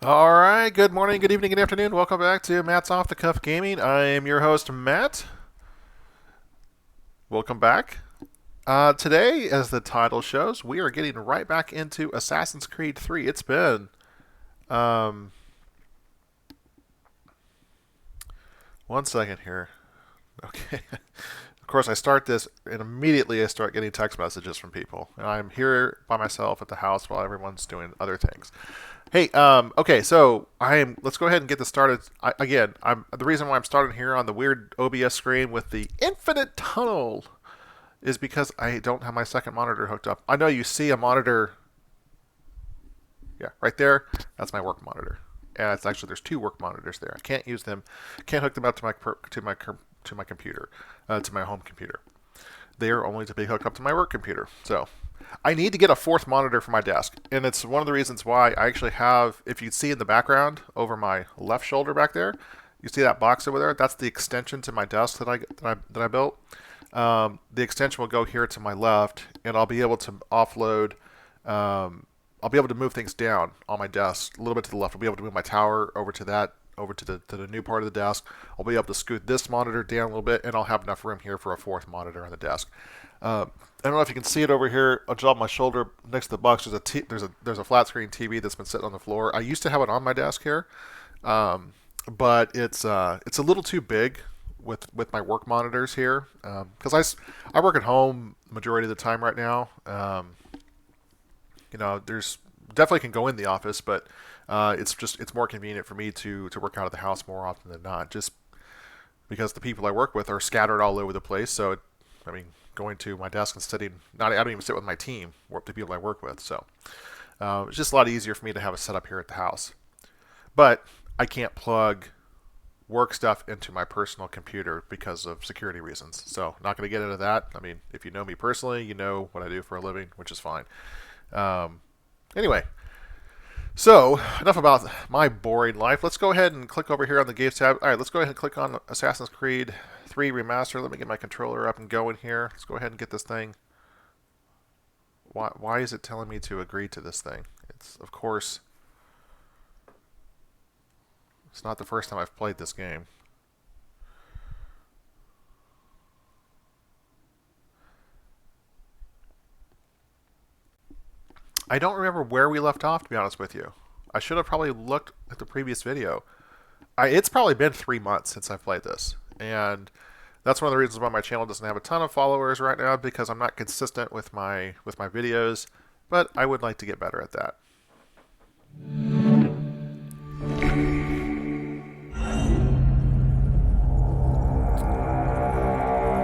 All right, good morning, good evening, good afternoon. Welcome back to Matt's Off the Cuff Gaming. I am your host, Matt. Welcome back. Today, as the title shows, we are getting right back into Assassin's Creed 3. It's been um, one second here. Okay. Of course, I start this, and immediately I start getting text messages from people. And I'm here by myself at the house while everyone's doing other things. Hey, okay, so let's go ahead and get this started. The reason why I'm starting here on the weird OBS screen with the infinite tunnel is because I don't have my second monitor hooked up. I know you see a monitor, yeah, right there. That's my work monitor, and it's actually there's two work monitors there. I can't use them, can't hook them up to my computer, to my home computer. They are only to be hooked up to my work computer. So I need to get a fourth monitor for my desk, and it's one of the reasons why I actually have. If you see in the background over my left shoulder back there, you see that box over there. That's the extension to my desk that I built. The extension will go here to my left, and I'll be able to offload. I'll be able to move things down on my desk a little bit to the left. I'll be able to move my tower over to the new part of the desk. I'll be able to scoot this monitor down a little bit, and I'll have enough room here for a fourth monitor on the desk. I don't know if you can see it over here on my shoulder next to the box. There's a flat screen TV that's been sitting on the floor. I used to have it on my desk here, but it's a little too big with my work monitors here because I work at home majority of the time right now. There's definitely can go in the office, but it's more convenient for me to work out of the house more often than not, just because the people I work with are scattered all over the place. So, going to my desk and sitting, I don't even sit with my team, or the people I work with. So it's just a lot easier for me to have a setup here at the house. But I can't plug work stuff into my personal computer because of security reasons. So not going to get into that. If you know me personally, you know what I do for a living, which is fine. Anyway, so enough about my boring life. Let's go ahead and click over here on the Games tab. All right, let's go ahead and click on Assassin's Creed 3 Remastered. Let me get my controller up and going here. Let's go ahead and get this thing. Why is it telling me to agree to this thing? Of course, it's not the first time I've played this game. I don't remember where we left off, to be honest with you. I should have probably looked at the previous video. It's probably been 3 months since I've played this, and that's one of the reasons why my channel doesn't have a ton of followers right now, because I'm not consistent with my videos, but I would like to get better at that.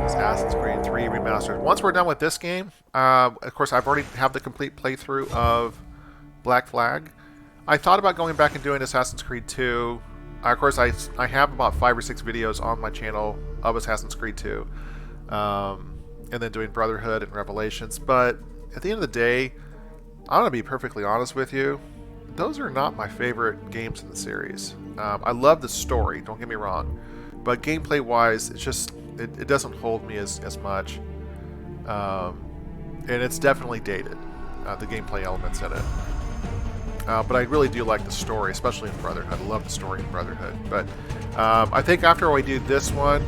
Assassin's Creed 3 Remastered. Once we're done with this game, of course, I've already have the complete playthrough of Black Flag. I thought about going back and doing Assassin's Creed 2. Of course, I have about 5 or 6 videos on my channel of Assassin's Creed 2, and then doing Brotherhood and Revelations. But at the end of the day, I'm gonna be perfectly honest with you. Those are not my favorite games in the series. I love the story. Don't get me wrong, but gameplay-wise, it doesn't hold me as much, and it's definitely dated. The gameplay elements in it. But I really do like the story, especially in Brotherhood. I love the story in Brotherhood. But I think after we do this one,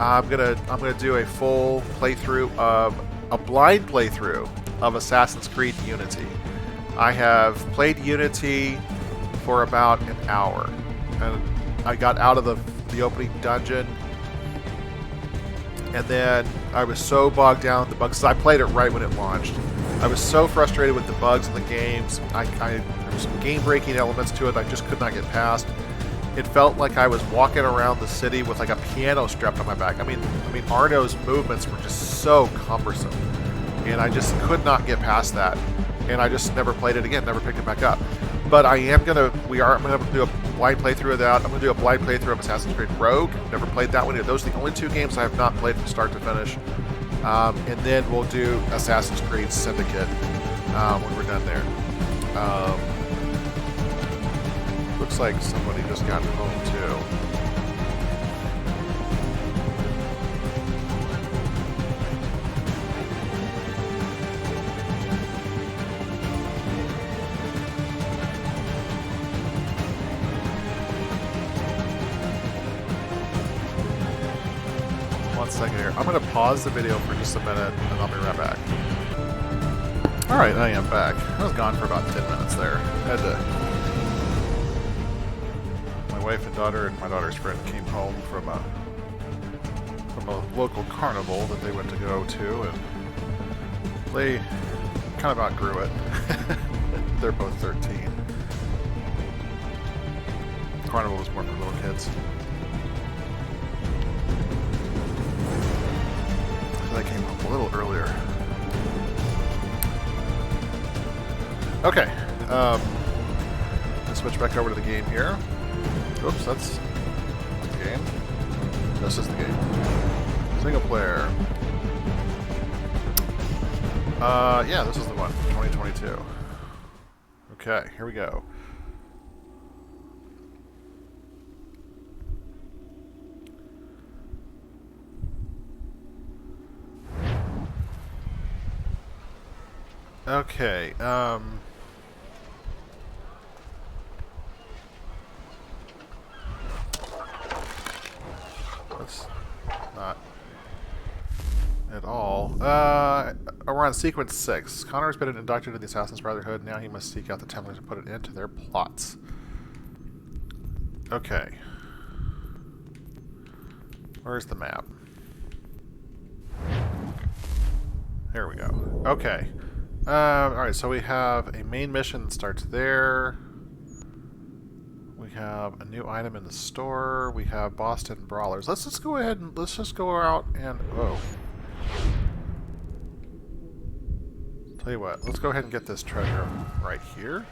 I'm gonna do a full playthrough of a blind playthrough of Assassin's Creed Unity. I have played Unity for about an hour, and I got out of the opening dungeon, and then I was so bogged down with the bugs. I played it right when it launched. I was so frustrated with the bugs in the games. There were some game-breaking elements to it I just could not get past. It felt like I was walking around the city with like a piano strapped on my back. Arno's movements were just so cumbersome, and I just could not get past that. And I just never played it again, never picked it back up. But I'm gonna do a blind playthrough of that. I'm gonna do a blind playthrough of Assassin's Creed Rogue. Never played that one. Those are the only 2 games I have not played from start to finish. And then we'll do Assassin's Creed Syndicate when we're done there. Looks like somebody just got home too. second here. I'm going to pause the video for just a minute, and I'll be right back. Alright, I am back. I was gone for about 10 minutes there. I had to... My wife and daughter and my daughter's friend came home from a local carnival that they went to go to, and they kind of outgrew it. They're both 13. Carnival was more for little kids. So they came home a little earlier. Okay, let's switch back over to the game here. Oops, that's the game. This is the game. Single player. Yeah, this is the one, 2022. Okay, here we go. Okay, that's not at all. We're on sequence 6. Connor's been inducted into the Assassin's Brotherhood. Now he must seek out the Templars and put an end to their plots. Okay. Where's the map? There we go. Okay. Alright, so we have a main mission that starts there. We have a new item in the store. We have Boston Brawlers. Let's just go ahead and let's just go out and... Oh. Tell you what, let's go ahead and get this treasure right here.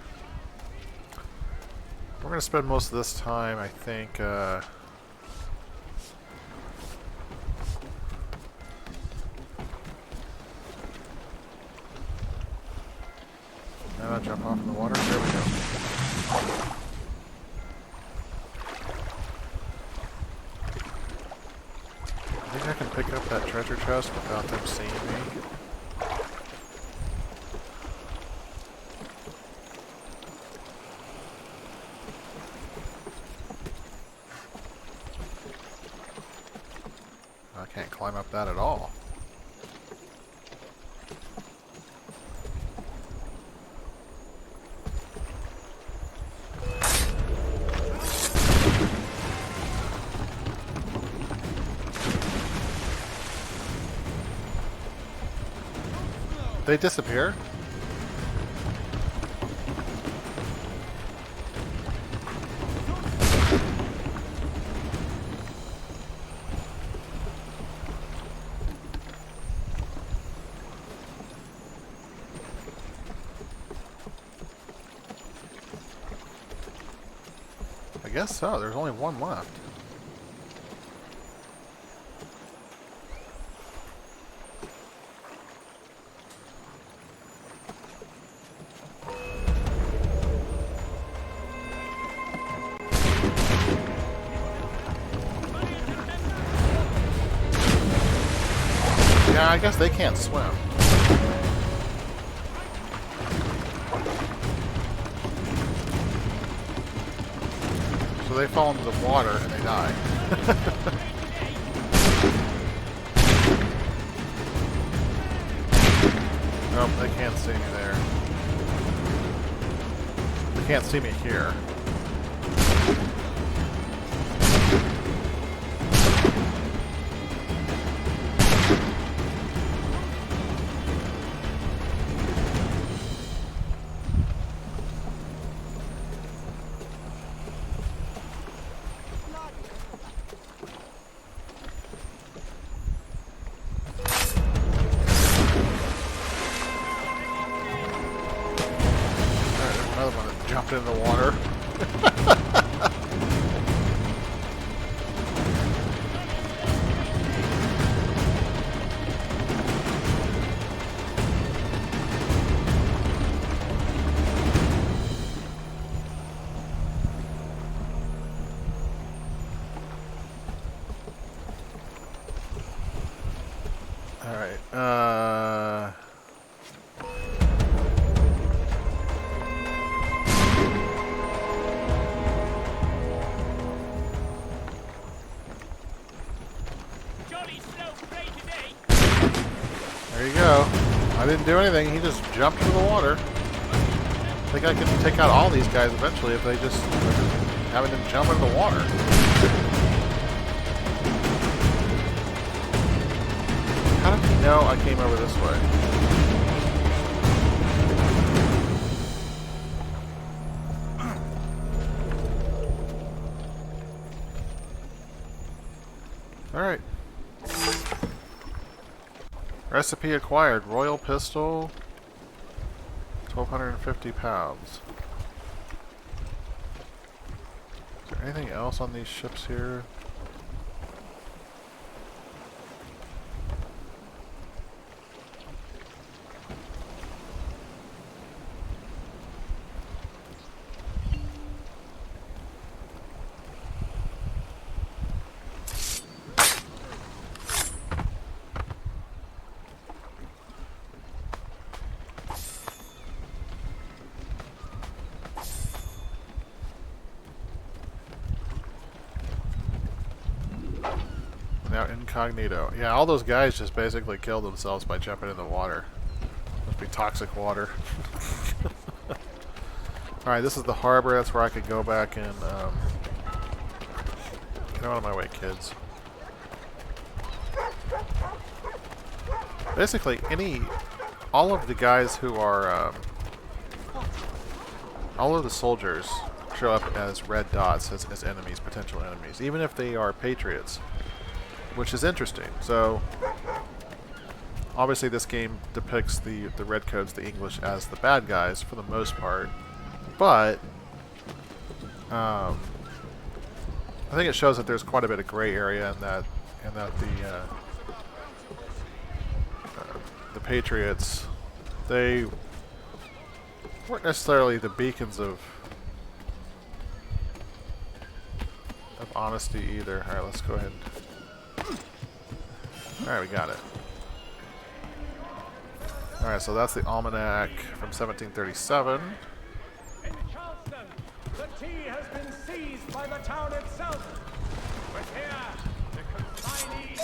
We're going to spend most of this time, I think, and I jump off in the water. There we go. I think I can pick up that treasure chest without them seeing me. I can't climb up that at all. They disappear? I guess so. There's only one left. Yeah, I guess they can't swim. So they fall into the water and they die. Nope, they can't see me there. They can't see me here. Another one that jumped in the water. Alright, I didn't do anything. He just jumped into the water. I think I can take out all these guys eventually if they just having them jump into the water. How did he know I came over this way? Alright. Recipe acquired. Royal pistol. 1,250 pounds. Is there anything else on these ships here? Now incognito. Yeah, all those guys just basically killed themselves by jumping in the water. Must be toxic water. Alright, this is the harbor. That's where I could go back and, get out of my way, kids. Basically, all of the guys who are, all of the soldiers show up as red dots, as enemies, potential enemies, even if they are patriots. Which is interesting. So, obviously this game depicts the redcoats, the English, as the bad guys for the most part. But, I think it shows that there's quite a bit of gray area and that the patriots, they weren't necessarily the beacons of honesty either. Alright, let's go ahead and... Alright, we got it. Alright, so that's the almanac from 1737. In Charleston, the tea has been seized by the town itself. But here, the consignees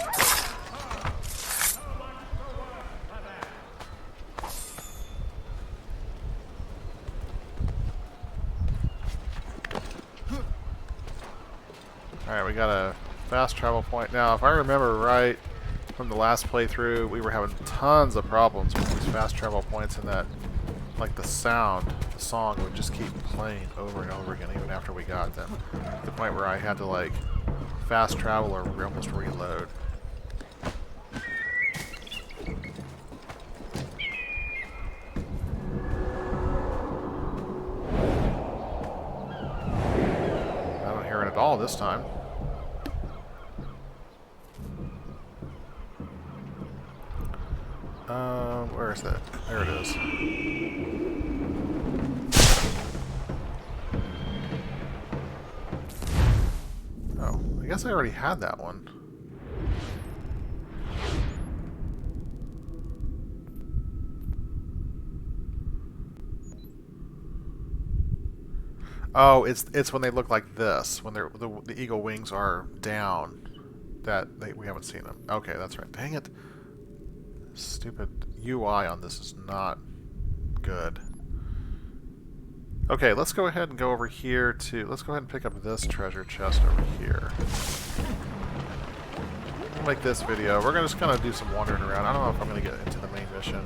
so much for work for them. Alright, we got a fast travel point. Now, if I remember right from the last playthrough, we were having tons of problems with these fast travel points and that, like the sound, the song would just keep playing over and over again even after we got them. To the point where I had to like fast travel or almost reload. I don't hear it at all this time. Where is that? There it is. Oh, I guess I already had that one. Oh, it's when they look like this, when the eagle wings are down, that we haven't seen them. Okay, that's right. Dang it. Stupid UI on this is not good. Okay, let's go ahead and go over here to... Let's go ahead and pick up this treasure chest over here. We'll make this video. We're just going to do some wandering around. I don't know if I'm going to get into the main mission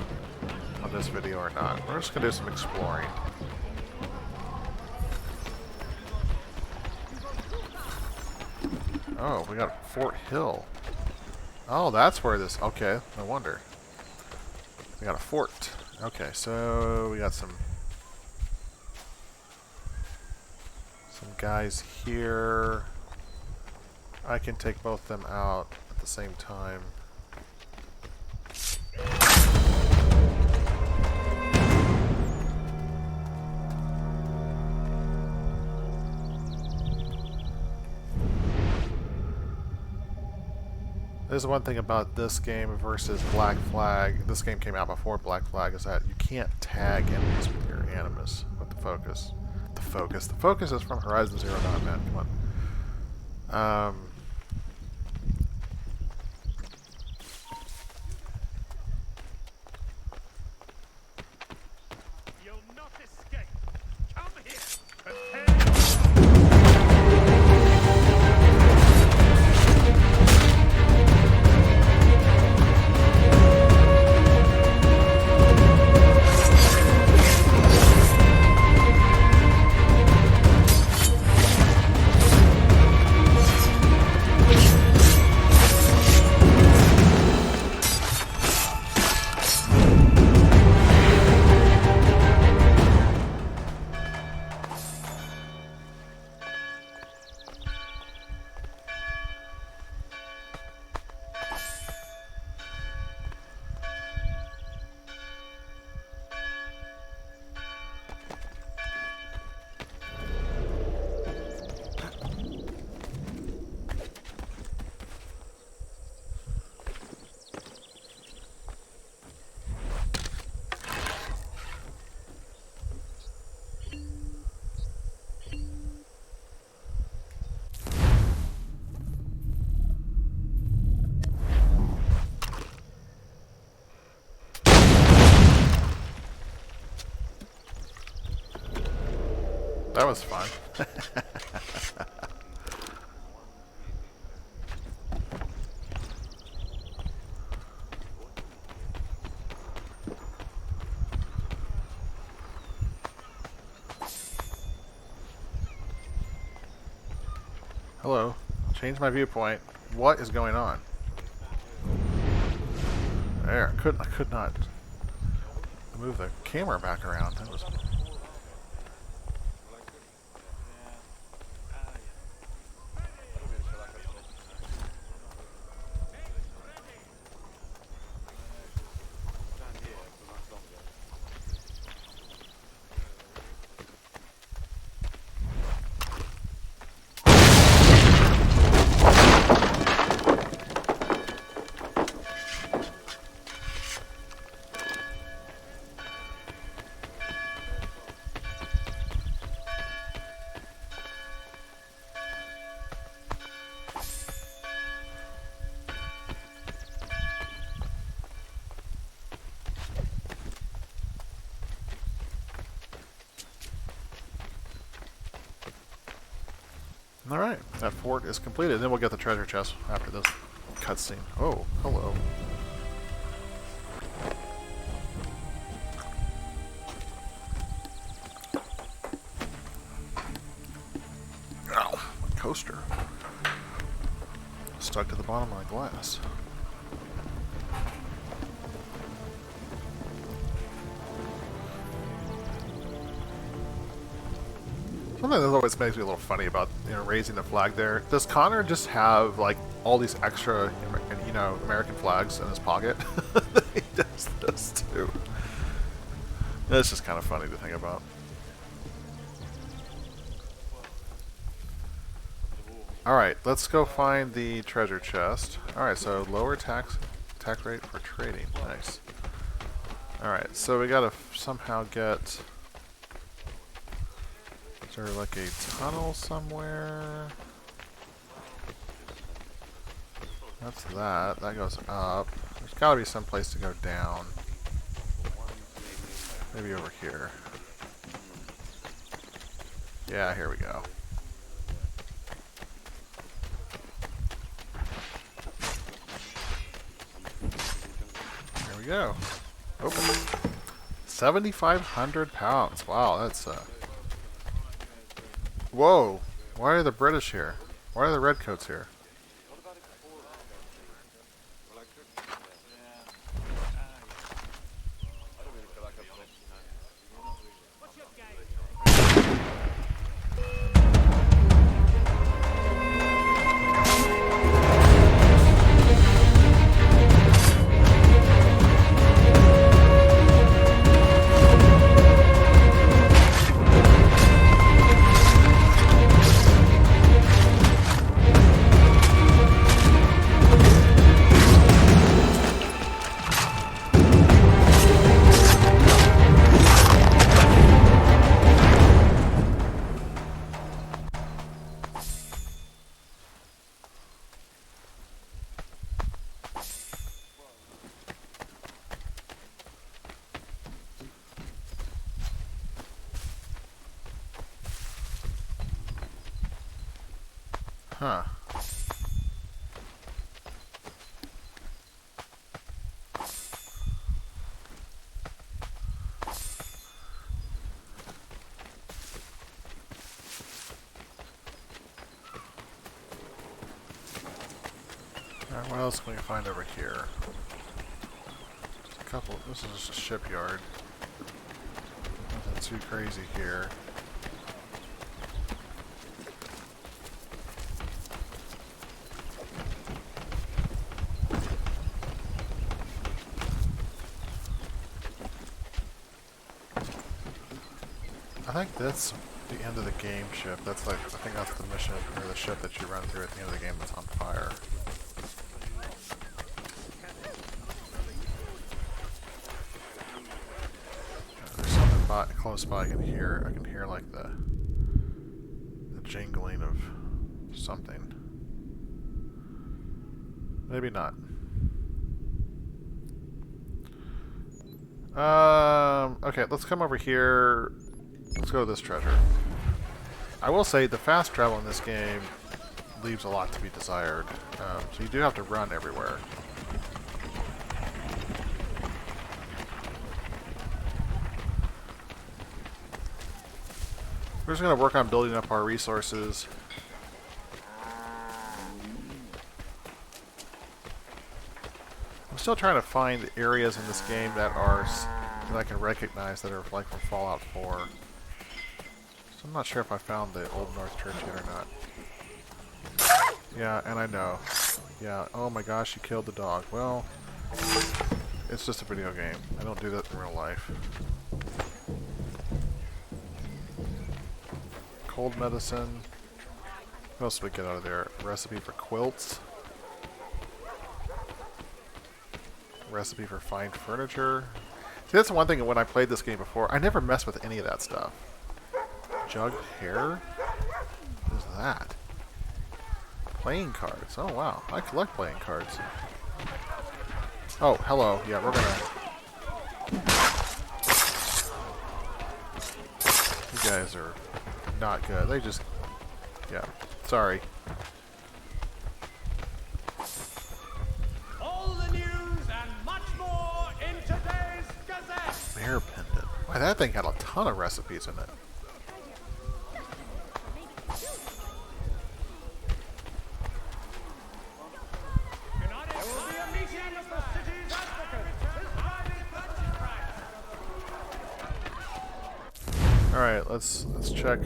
on this video or not. We're just going to do some exploring. Oh, we got Fort Hill. Oh, that's where this... Okay, no wonder. We got a fort. Okay, so we got some guys here. I can take both of them out at the same time. There's one thing about this game versus Black Flag. This game came out before Black Flag, is that you can't tag enemies with your animus, with the focus. The focus is from Horizon Zero Dawn, man. Come on. That was fun. Hello. Change my viewpoint. What is going on? There. I could not move the camera back around. That was. Alright, that fort is completed. Then we'll get the treasure chest after this cutscene. Oh, hello. Ow, coaster. Stuck to the bottom of my glass. Something that always makes me a little funny about raising the flag there. Does Connor just have like all these extra American flags in his pocket? He does this too. It's just kind of funny to think about. Alright, let's go find the treasure chest. Alright, so lower tax rate for trading. Nice. Alright, so we gotta somehow get... Is there like a tunnel somewhere? That's that. That goes up. There's gotta be some place to go down. Maybe over here. Yeah, here we go. There we go. Open. 7,500 pounds. Wow, that's Whoa! Why are the British here? Why are the redcoats here? Huh. Alright, what else can we find over here? Just a couple. This is just a shipyard. Nothing too crazy here. I think that's the end of the game ship. That's like, I think that's the mission, or the ship that you run through at the end of the game that's on fire. There's something close by I can hear. I can hear like the jingling of something. Maybe not. Okay, let's come over here. Let's go to this treasure. I will say the fast travel in this game leaves a lot to be desired. So you do have to run everywhere. We're just going to work on building up our resources. I'm still trying to find areas in this game that I can recognize that are like from Fallout 4. So I'm not sure if I found the Old North Church yet or not. Yeah, and I know. Yeah, oh my gosh, you killed the dog. Well, it's just a video game. I don't do that in real life. Cold medicine. What else do we get out of there? Recipe for quilts. Recipe for fine furniture. See, that's one thing when I played this game before. I never messed with any of that stuff. Jugged hair? What is that? Playing cards. Oh, wow. I collect playing cards. Oh, hello. Yeah, we're gonna... You guys are not good. They just... Yeah. Sorry. All the news and much more in today's Gazette. Bear pendant. Why, that thing had a ton of recipes in it. There will be a meeting of the city's advocates this Friday at Alright, let's check.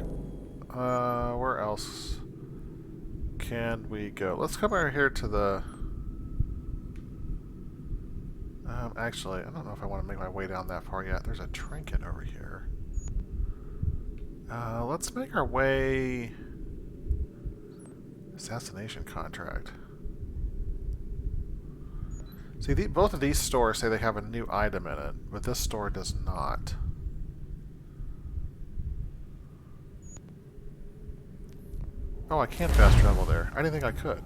Where else can we go? Let's come over here to the... actually, I don't know if I want to make my way down that far yet. There's a trinket over here. Let's make our way... Assassination contract. See, both of these stores say they have a new item in it, but this store does not. Oh, I can fast travel there. I didn't think I could.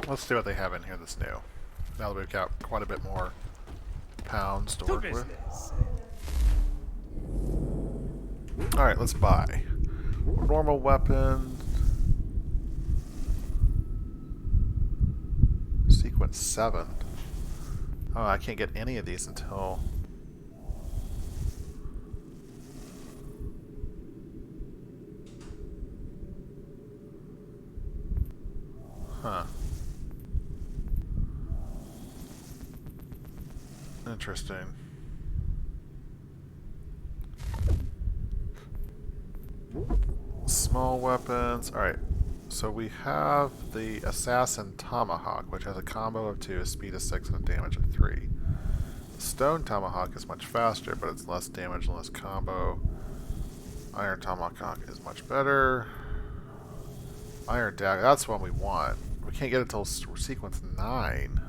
Let's see what they have in here that's new. Now that we've got quite a bit more pounds to work with. Alright, let's buy. Normal weapon. Sequence 7. Oh, I can't get any of these until... Huh. Interesting. Small weapons. Alright. So we have the Assassin Tomahawk, which has a combo of 2, a speed of 6, and a damage of 3. The Stone Tomahawk is much faster, but it's less damage and less combo. Iron Tomahawk is much better. Iron Dagger, that's one we want. We can't get it until sequence 9.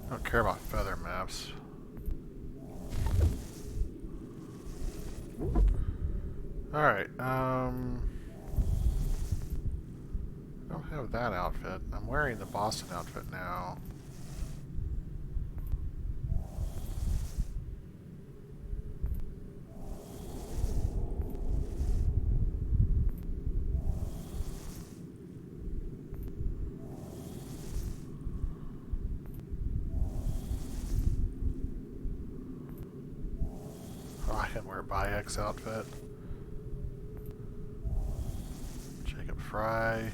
I don't care about feather maps. Alright, I don't have that outfit. I'm wearing the Boston outfit now. can wear Bayek's outfit. Jacob Fry.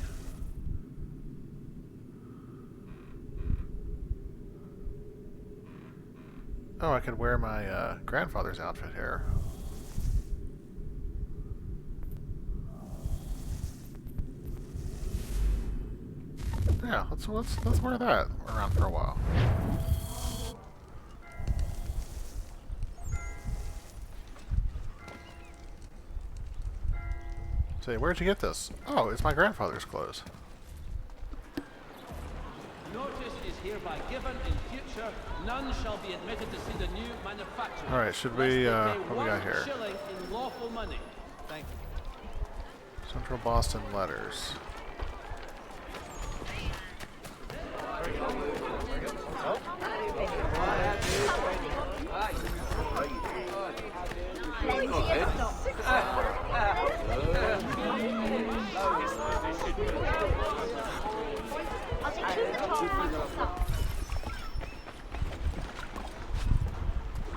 Oh, I could wear my grandfather's outfit here. Yeah, let's wear that around for a while. Say, where'd you get this? Oh, it's my grandfather's clothes. Notice is hereby given. In future, none shall be admitted to see the new manufacturer. All right, should we? Lest they pay What do we got here? 1 shilling in lawful money. Thank you. Central Boston letters.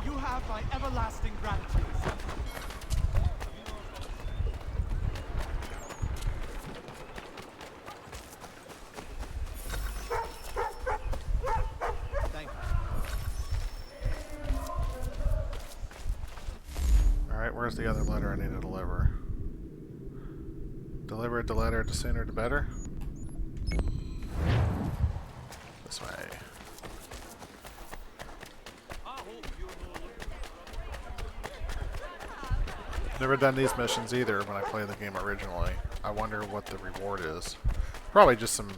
You have my everlasting gratitude. Thank you. Alright, where's the other letter I need to deliver? Deliver the letter to sooner to better? This way. Never done these missions either when I played the game originally. I wonder what the reward is. Probably just some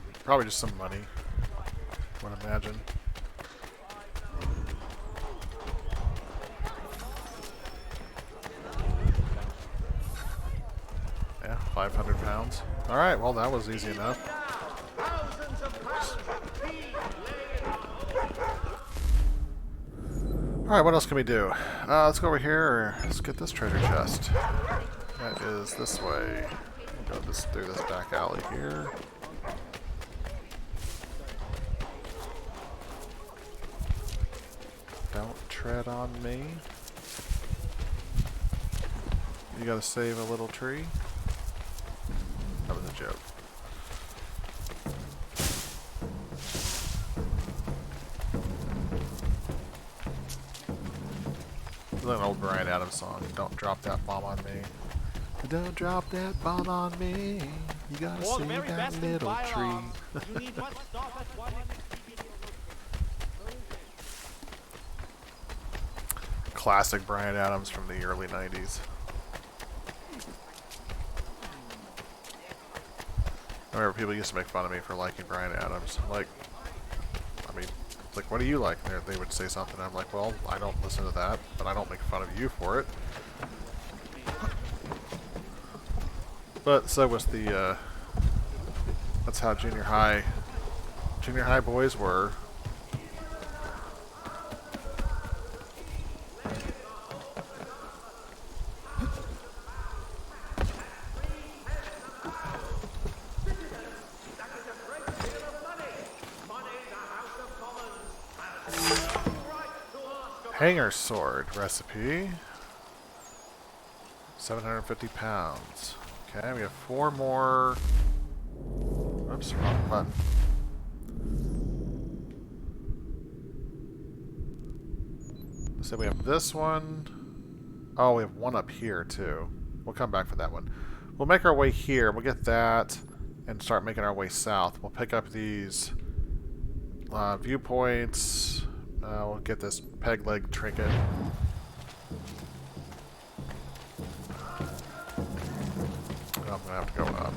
money. I would imagine. Yeah, 500 pounds. Alright, well that was easy enough. Alright, what else can we do? Let's go over here. Let's get this treasure chest. That is this way. We'll go through this back alley here. Don't tread on me. You gotta save a little tree. That was a joke. It's an old Bryan Adams song. Don't drop that bomb on me. Don't drop that bomb on me. You gotta save that little tree. You need one stop at one. Classic Bryan Adams from the early 90s. I remember people used to make fun of me for liking Bryan Adams. Like, I mean, like, what do you like? And they would say something, and I'm like, well, I don't listen to that, but I don't make fun of you for it. But so was the, that's how junior high boys were. Hanger sword recipe. 750 pounds. Okay, we have 4 more. Oops, wrong button. So we have this one. Oh, we have one up here too. We'll come back for that one. We'll make our way here. We'll get that and start making our way south. We'll pick up these viewpoints. We'll get this peg leg trinket. I'm gonna have to go up.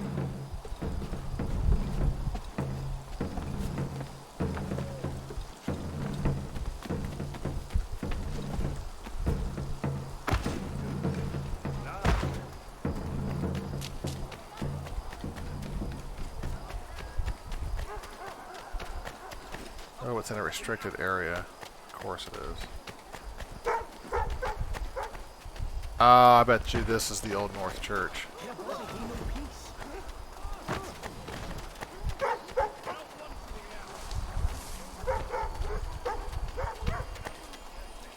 Oh, it's in a restricted area. Of course it is. I bet you this is the Old North Church.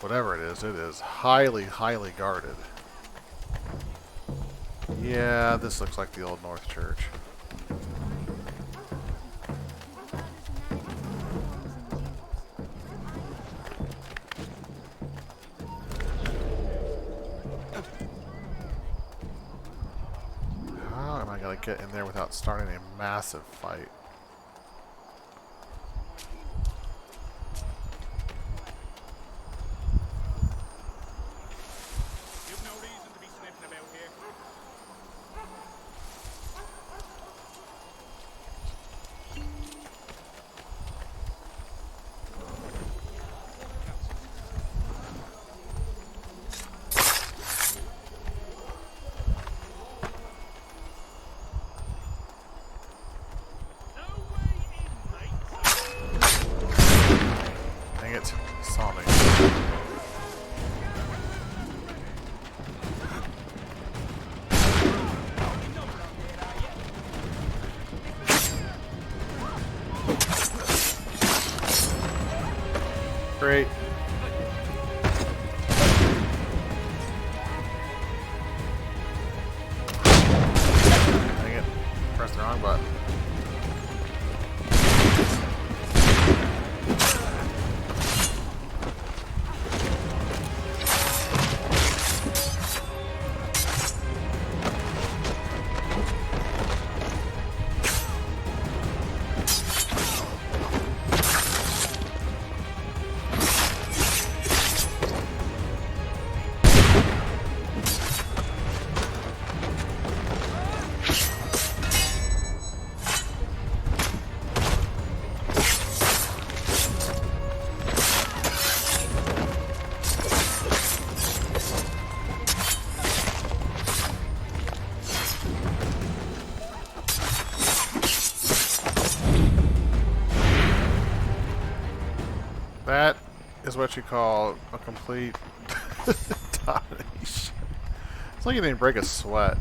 Whatever it is highly, highly guarded. Yeah, this looks like the old North Church. How am I going to get in there without starting a massive fight? You've no reason to be sniffing about here. No way in, mate. Dang it. Saw me. Great. Dang it. Pressed the wrong button. That is what you call a complete domination. It's like you didn't break a sweat.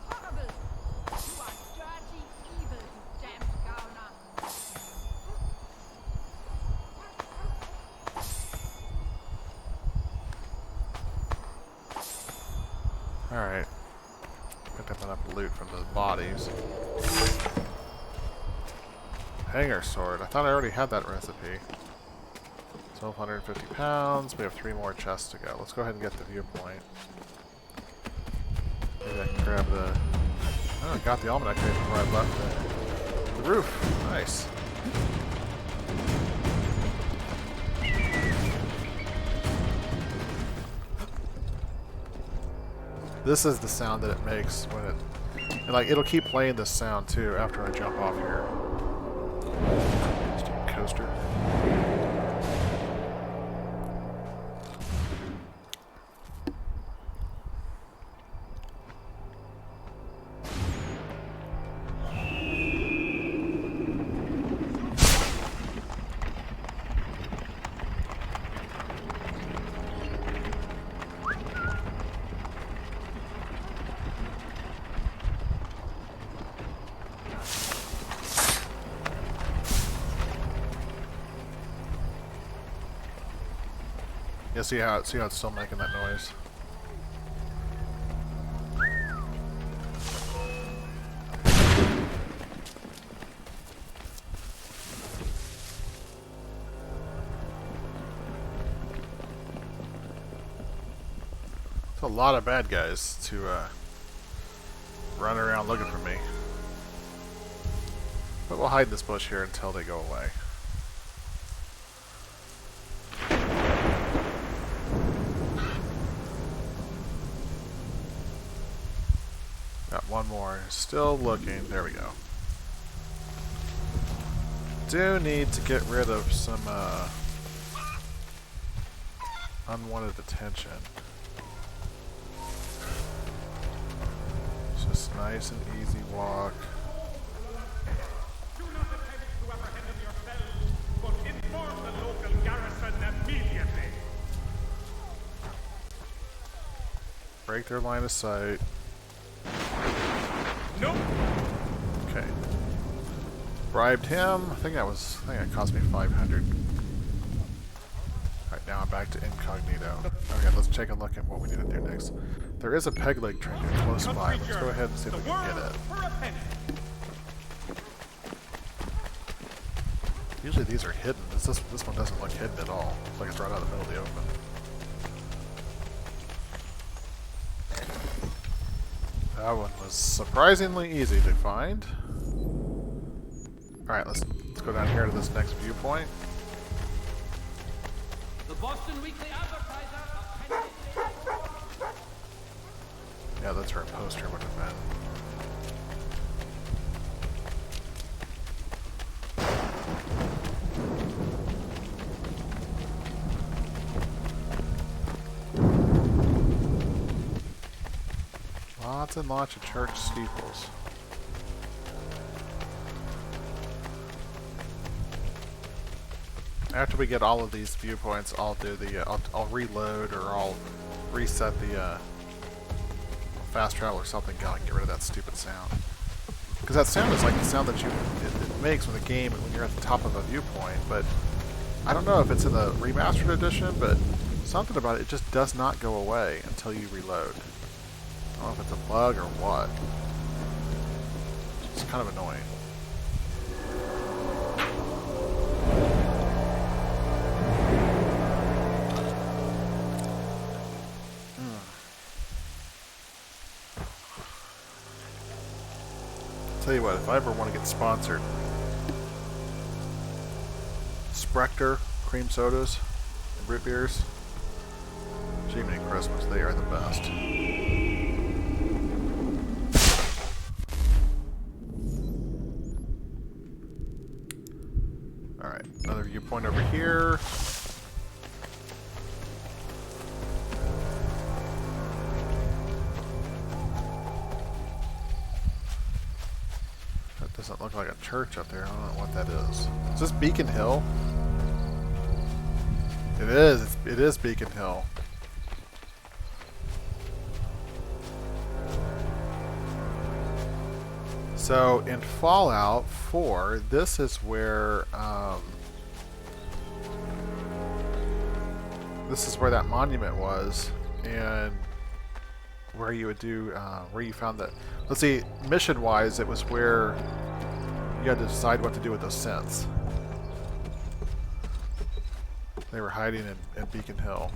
Horrible! You are dirty evil, you damned governor! Alright. Picked up enough loot from those bodies. Hanger sword. I thought I already had that recipe. 1,250 pounds. We have 3 more chests to go. Let's go ahead and get the viewpoint. Maybe I can grab the... Oh, I got the almanac page before I left the roof. Nice. This is the sound that it makes when it... And like, it'll keep playing this sound too after I jump off here. Just a coaster. Yeah, see how it's still making that noise. It's a lot of bad guys to run around looking for me. But we'll hide in this bush here until they go away. Got one more. Still looking. There we go. Do need to get rid of some unwanted attention. It's just nice and easy walk. Do not attempt to apprehend them yourselves, but inform Break their line of sight. Nope. Okay. Bribed him. I think that cost me 500. Alright, now I'm back to incognito. Okay, let's take a look at what we need to do next. There is a peg leg trinket close by. Let's go ahead and see if we can get it. For a penny. Usually these are hidden. This one doesn't look hidden at all. It's like it's right out of the middle of the open. That one was surprisingly easy to find. Alright, let's go down here to this next viewpoint. The Boston Weekly Advertiser. A penny. Yeah, that's where a poster would have been. Lots and lots of church steeples. After we get all of these viewpoints, I'll do the I'll reload or I'll reset the fast travel or something going, get rid of that stupid sound. Because that sound is like the sound that it makes when the game when you're at the top of a viewpoint. But I don't know if it's in the remastered edition, but something about it just does not go away until you reload. I don't know if it's a bug or what. It's kind of annoying. Tell you what, if I ever want to get sponsored, Sprector cream sodas and root beers, Jiminy Christmas, they are the best. Alright, another viewpoint over here. That doesn't look like a church up there. I don't know what that is. Is this Beacon Hill? It is. It is Beacon Hill. So in Fallout 4, this is where that monument was, and where you would do where you found that. Let's see, mission-wise, it was where you had to decide what to do with those synths. They were hiding in Beacon Hill.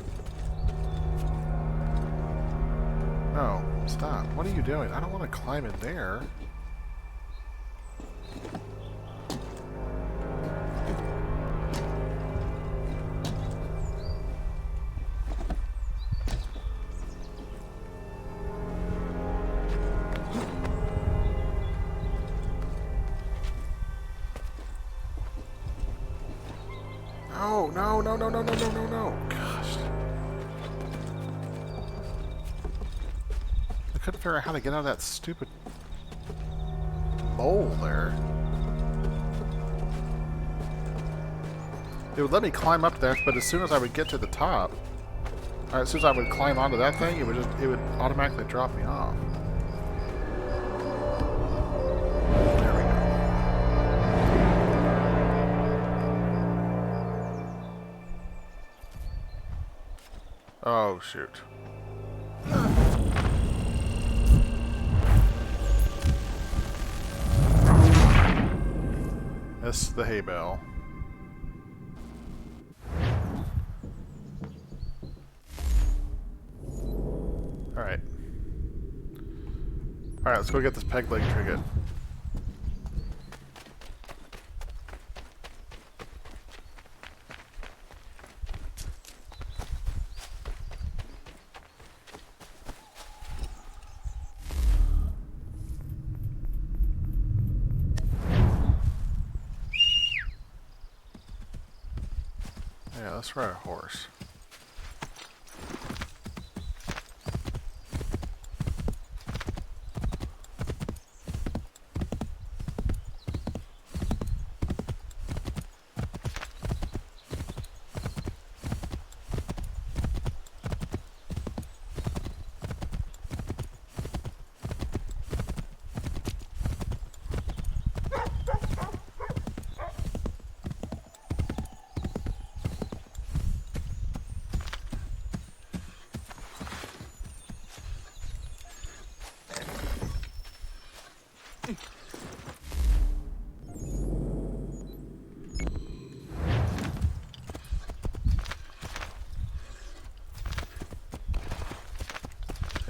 No, stop! What are you doing? I don't want to climb in there. No, no, no, no, no, no, no, no. Gosh. I couldn't figure out how to get out of that stupid mole there. It would let me climb up there, but as soon as I would get to the top, as soon as I would climb onto that thing, it would automatically drop me off. There we go. Oh, shoot. Missed the hay bale. Alright. Alright, let's go get this peg leg trinket. Yeah, let's ride a horse.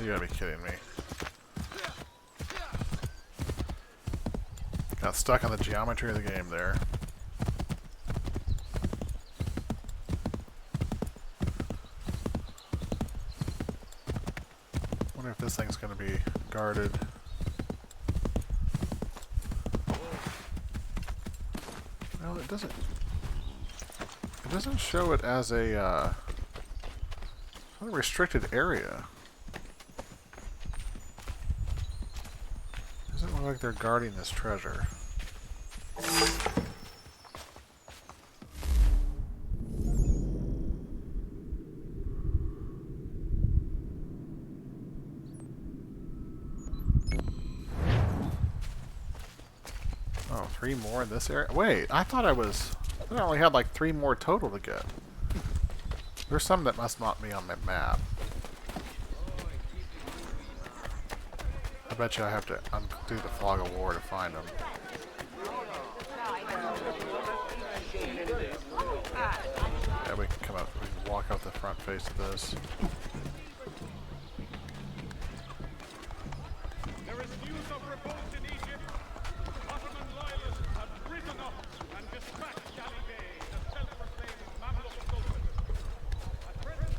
You gotta be kidding me. Got stuck on the geometry of the game there. Wonder if this thing's gonna be guarded. Well, it doesn't. It doesn't show it as a restricted area. Doesn't look like they're guarding this treasure. Oh, 3 more in this area? Wait, I thought I only had like 3 more total to get. There's some that must not be on my map. I bet you I have to undo the Fog of War to find them. Yeah, we can come up. We can walk out the front face of this. There is news of revolt in Egypt. Ottoman loyalists have risen up and dispatched Ali Bey, the self-proclaimed Mamluk Sultan. At present,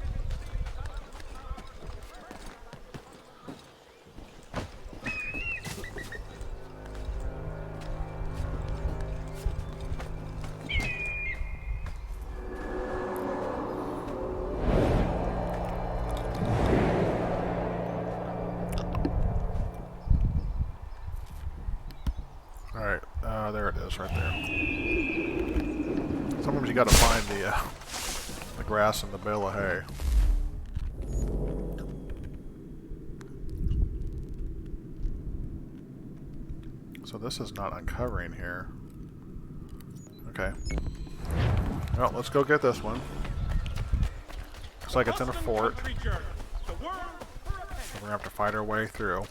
Alright, there it is, right there. Sometimes you gotta find the grass and the bale of hay. So this is not uncovering here. Okay. Well, let's go get this one. Looks like it's in a fort. the world for a penny. We're gonna have to fight our way through.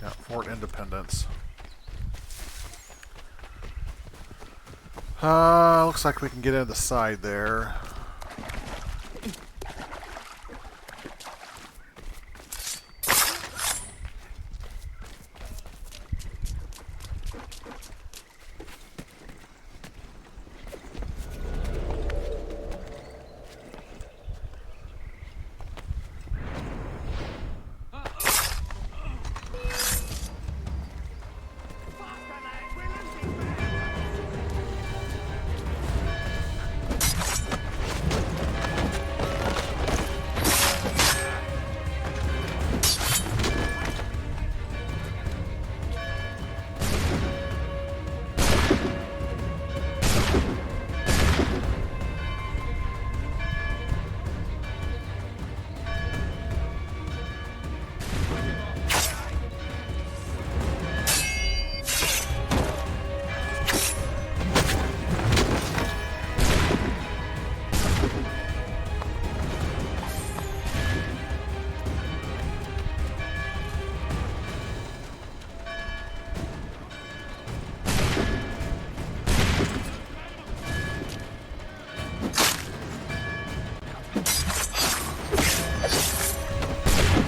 Yeah, Fort Independence. Looks like we can get in the side there.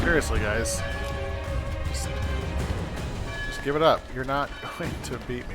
Seriously, guys. Just give it up. You're not going to beat me.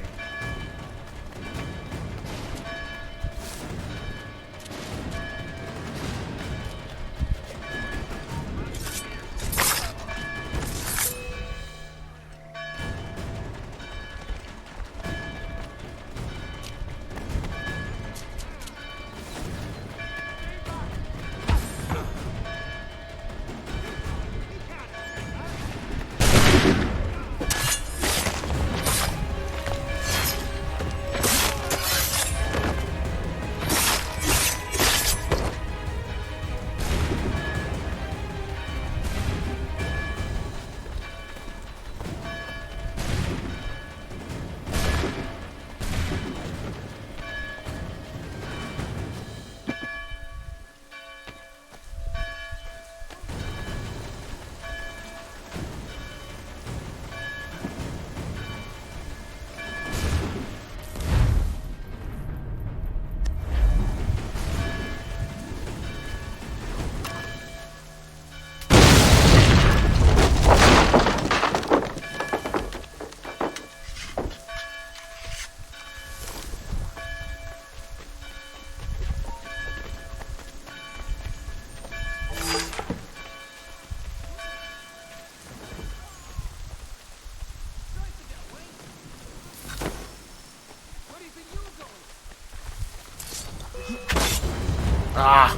Ah!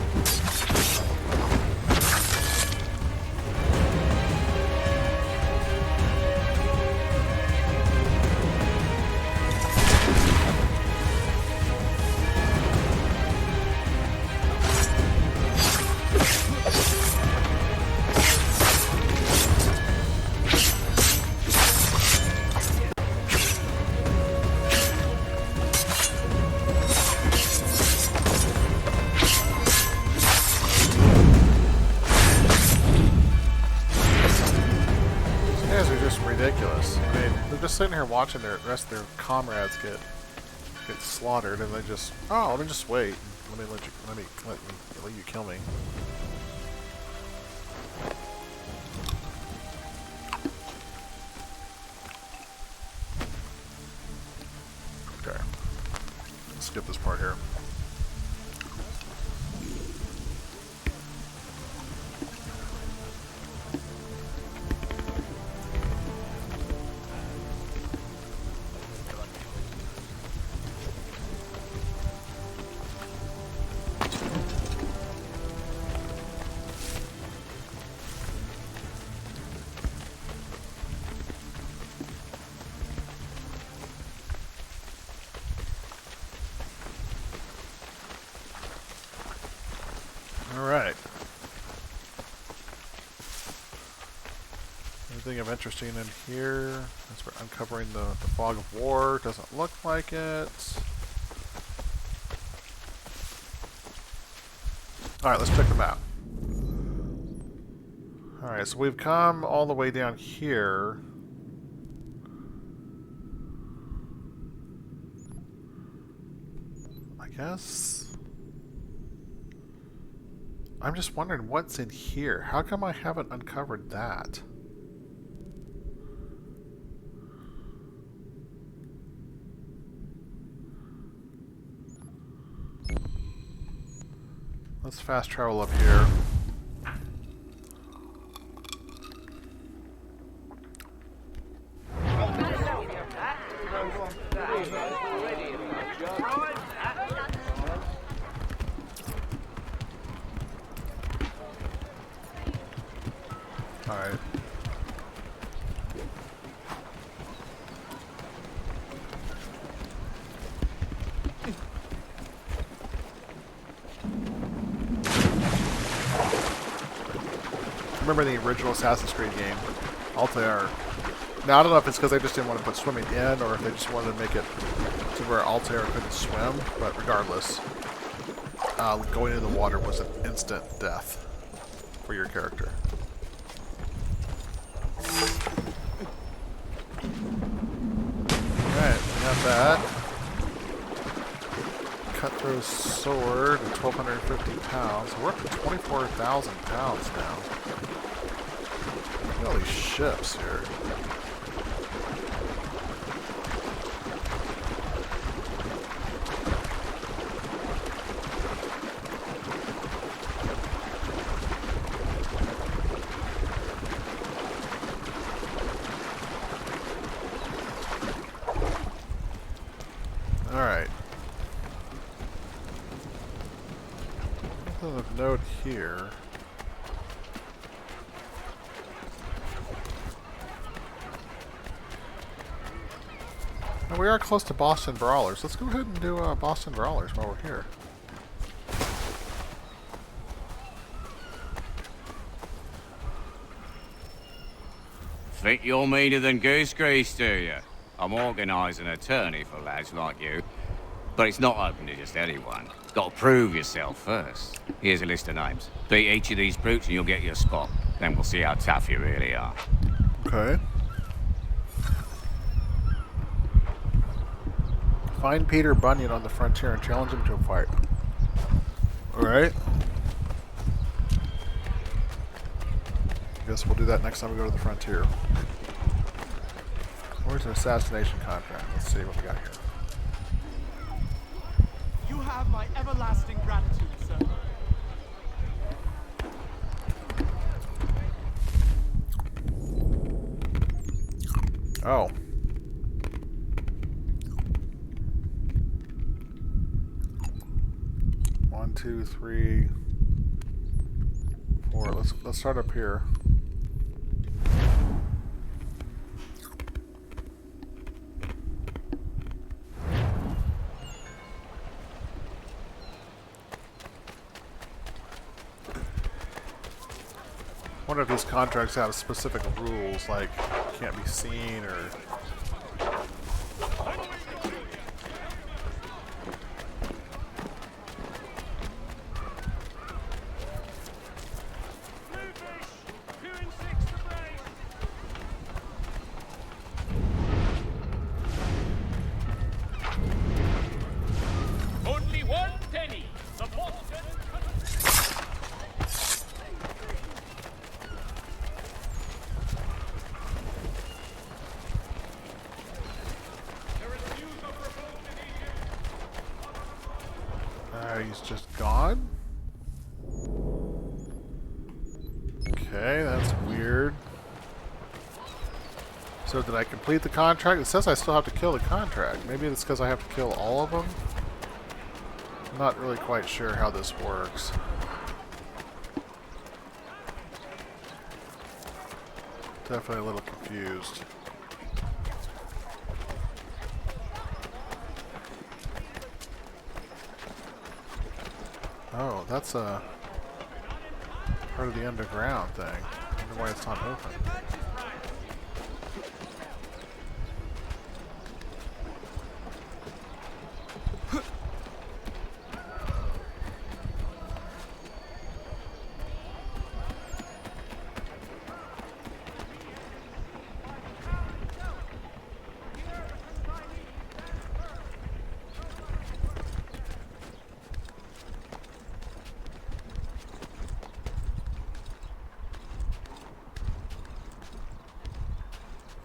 Ridiculous. I mean, they're just sitting here watching the rest of their comrades get slaughtered, and they just, oh, let me just wait. Let you kill me. Okay, let's skip this part here. Alright. Anything of interesting in here? As we're uncovering the fog of war. Doesn't look like it. Alright, let's check them out. Alright, so we've come all the way down here. I guess... I'm just wondering what's in here. How come I haven't uncovered that? Let's fast travel up here. Alright. Remember the original Assassin's Creed game, Altair. Now I don't know if it's because they just didn't want to put swimming in, or if they just wanted to make it to where Altair couldn't swim, but regardless, going into the water was an instant death for your character. Alright, we got that. Cutthroat sword and 1,250 pounds. We're up to 24,000 pounds now. Look at all these ships here. Alright. Nothing of note here. Now we are close to Boston Brawlers. Let's go ahead and do Boston Brawlers while we're here. Think you're meaner than goose grease, do you? I'm organising an attorney for lads like you. But it's not open to just anyone. Got to prove yourself first. Here's a list of names. Beat each of these brutes and you'll get your spot. Then we'll see how tough you really are. Okay. Find Peter Bunyan on the frontier and challenge him to a fight. Alright. Guess we'll do that next time we go to the frontier. Where's an assassination contract? Let's see what we got here. You have my everlasting gratitude, sir. Oh. 2, 3, 4. Let's start up here. I wonder if these contracts have specific rules, like can't be seen or. Only one penny. The Boston. He's just gone? Okay, that's weird. So did I complete the contract? It says I still have to kill the contract. Maybe it's because I have to kill all of them? I'm not really quite sure how this works. Definitely a little confused. Oh, that's a part of the underground thing. I wonder why it's not open.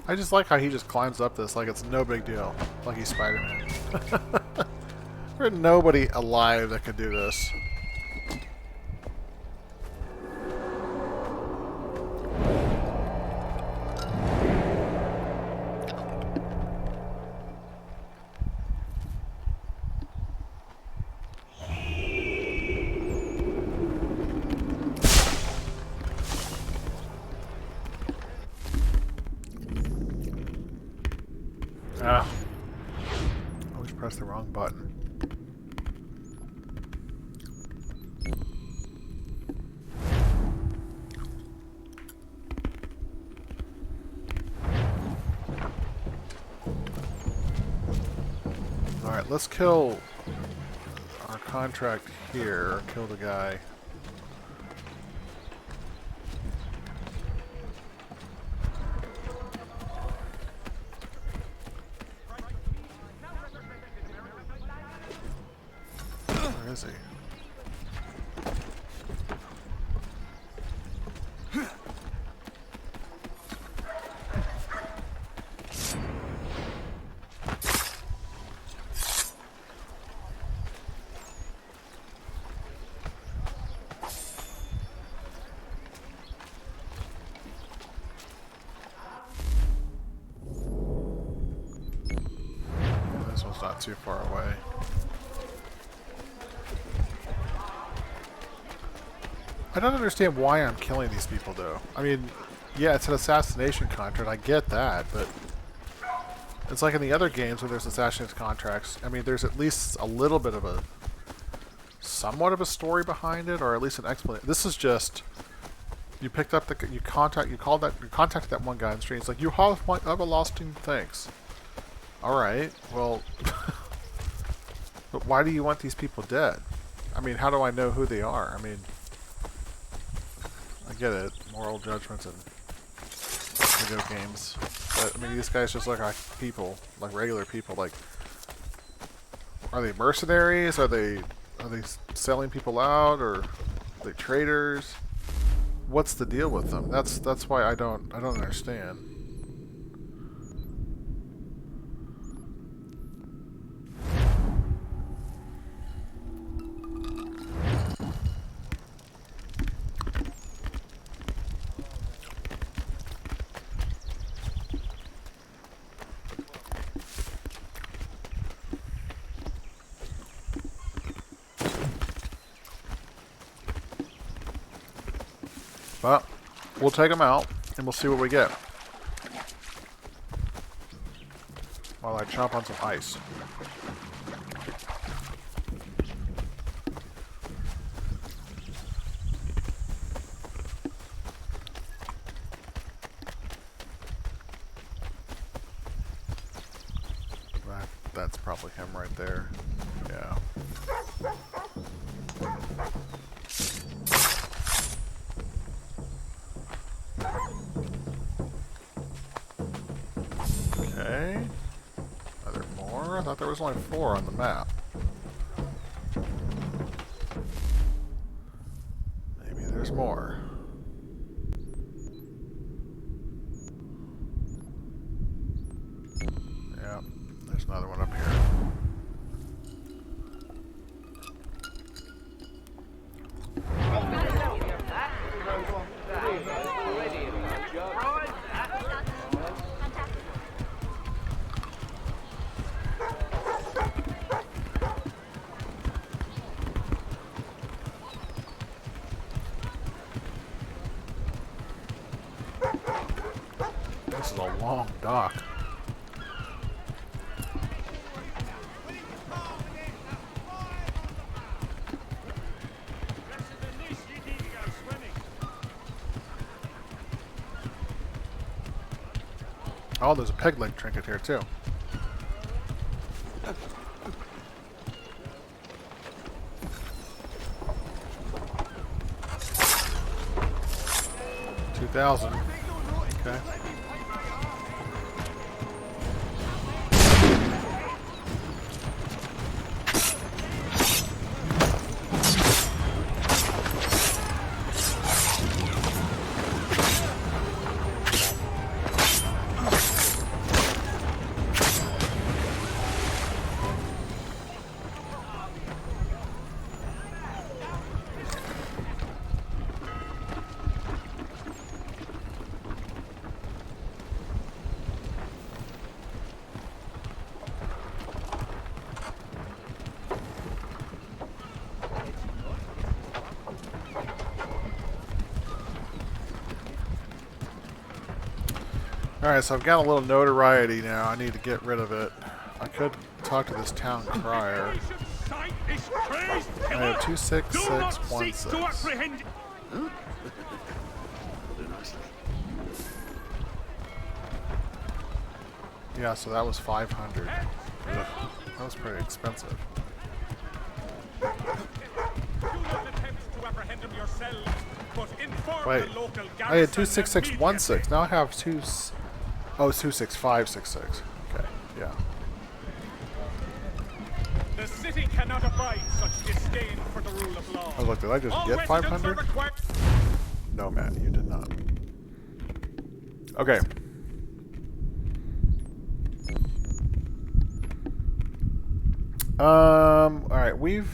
I just like how he just climbs up this like it's no big deal. Like he's Spider-Man. There's nobody alive that could do this. Ah. Always press the wrong button. Alright, let's kill our contract here. Kill the guy. Where is he? This one's not too far away. I don't understand why I'm killing these people, though. I mean, yeah, it's an assassination contract. I get that, but it's like in the other games where there's assassination contracts. I mean, there's at least a little bit of a, somewhat of a story behind it, or at least an explanation. This is just you picked up the you contacted that one guy on the street. It's like you have a lost team. Thanks. All right. Well, but why do you want these people dead? I mean, how do I know who they are? I mean. I get it, moral judgments in video games. But, I mean, these guys just look like people, like regular people. Like, are they mercenaries? Are they selling people out, or are they traders? What's the deal with them? That's why I don't understand. But we'll take them out and we'll see what we get. While I chomp on some ice. That's probably him right there. Yeah. Okay. Are there more? I thought there was only 4 on the map. Maybe there's more. Yeah, there's another one up here. This is a long dock. Oh, there's a peg leg trinket here too. $2,000. Okay. Alright, so I've got a little notoriety now. I need to get rid of it. I could talk to this town crier. I have 26616. Yeah, so that was 500. Ugh, that was pretty expensive. Wait, I had 26616. Now I have 26566. Okay, yeah. The city cannot abide such disdain for the rule of law. I was like, did I just get 500? No, man, you did not. Okay. Alright, we've...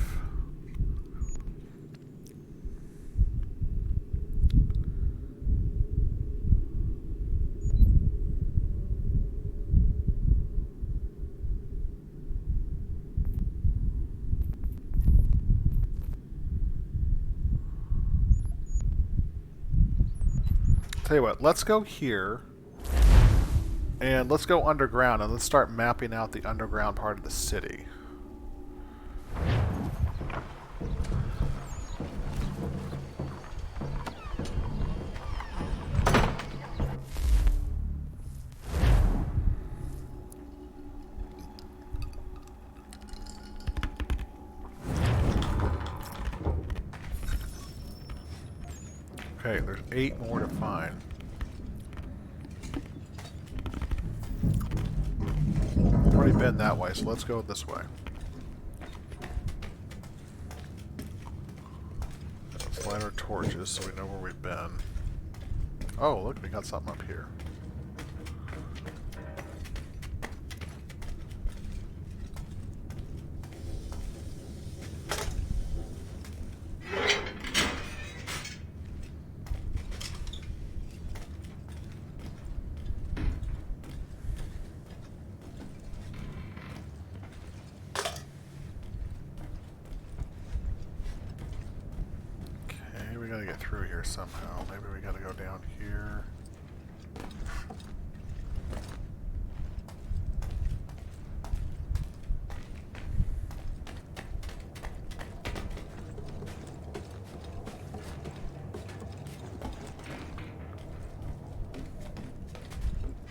Tell you what, let's go here. And let's go underground and let's start mapping out the underground part of the city. Okay, there's 8 more to find. I've already been that way, so let's go this way. Let's light our torches so we know where we've been. Oh, look, we got something up here. through here somehow. Maybe we gotta go down here.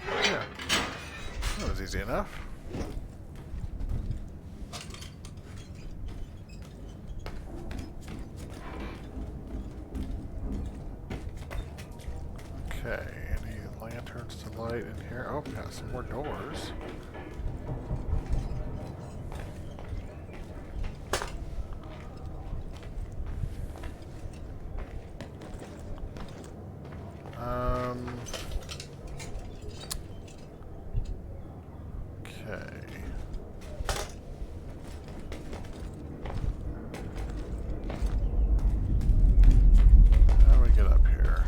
Yeah, that was easy enough. Okay, any lanterns to light in here? Oh, got some more doors. Okay. How do we get up here?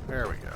There we go.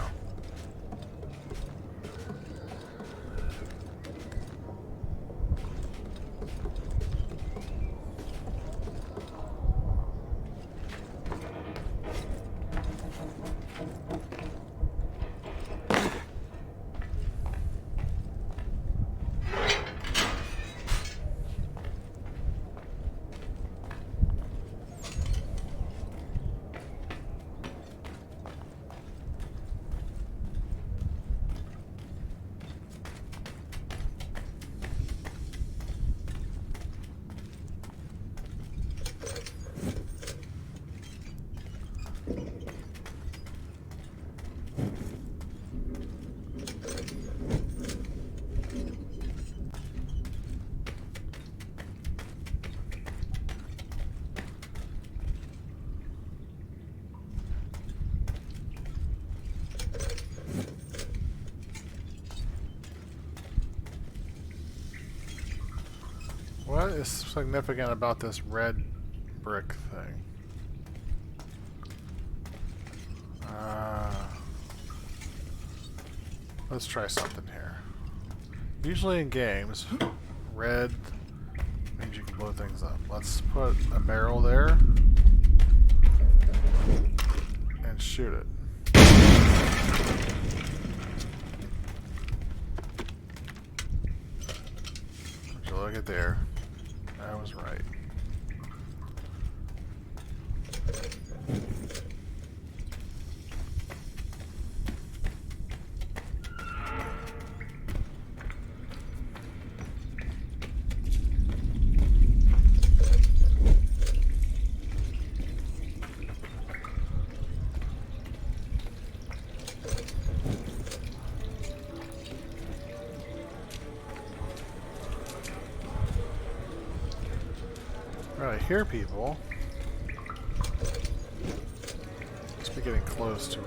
What is significant about this red brick thing? Let's try something here. Usually in games, red means you can blow things up. Let's put a barrel there and shoot it. Would you look at there? I was right. Right, I hear people. Must be getting close to a...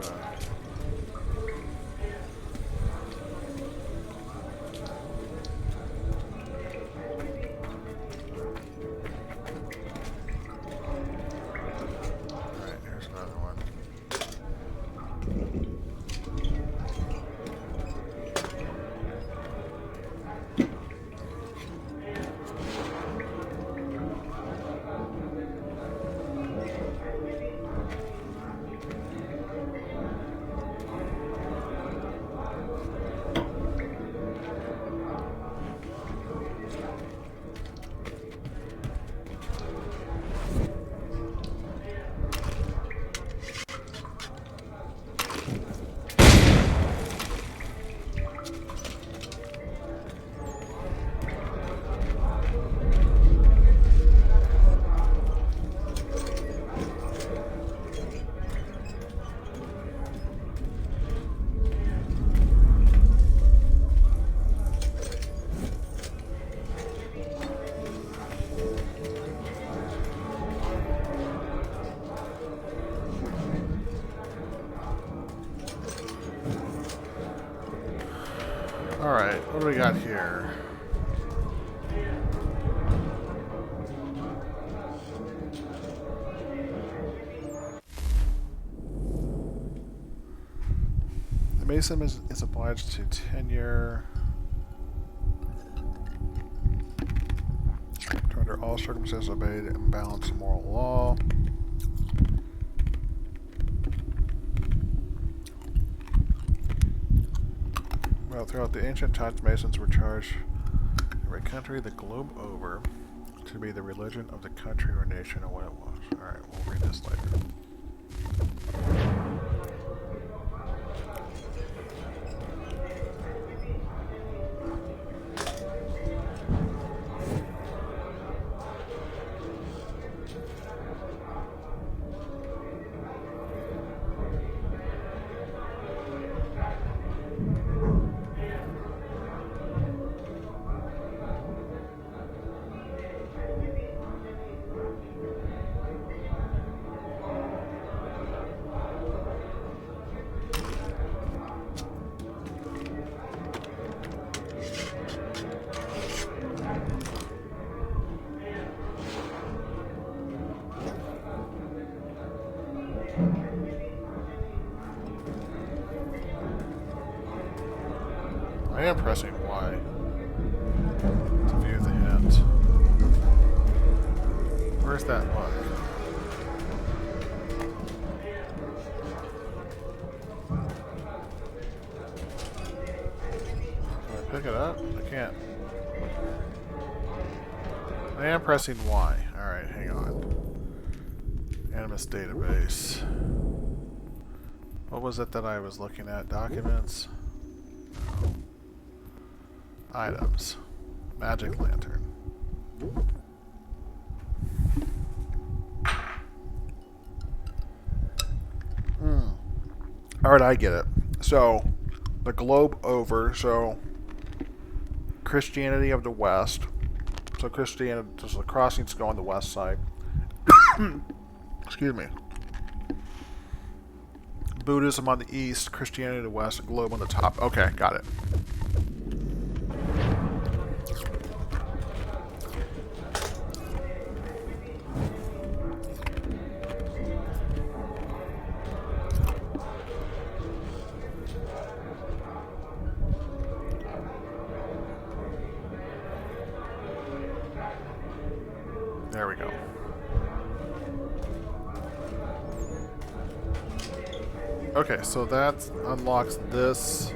Alright, here's another one. Alright, what do we got here? The Mason is obliged to tenure to under all circumstances obeyed and balance the moral law. Well, throughout the ancient times, Masons were charged every country the globe over to be the religion of the country or nation or what it was. Alright, we'll read this later. I am pressing Y to view the hint. Where's that look? Can I pick it up? I can't. I am pressing Y. Alright, hang on. Animus database. What was it that I was looking at? Documents? No. Items. Magic lantern. Alright, I get it. So, the globe over, so Christianity of the West. So Christianity, so the crossings go on the west side. Excuse me. Buddhism on the east, Christianity on the west, globe on the top. Okay, got it. There we go. Okay, so that unlocks this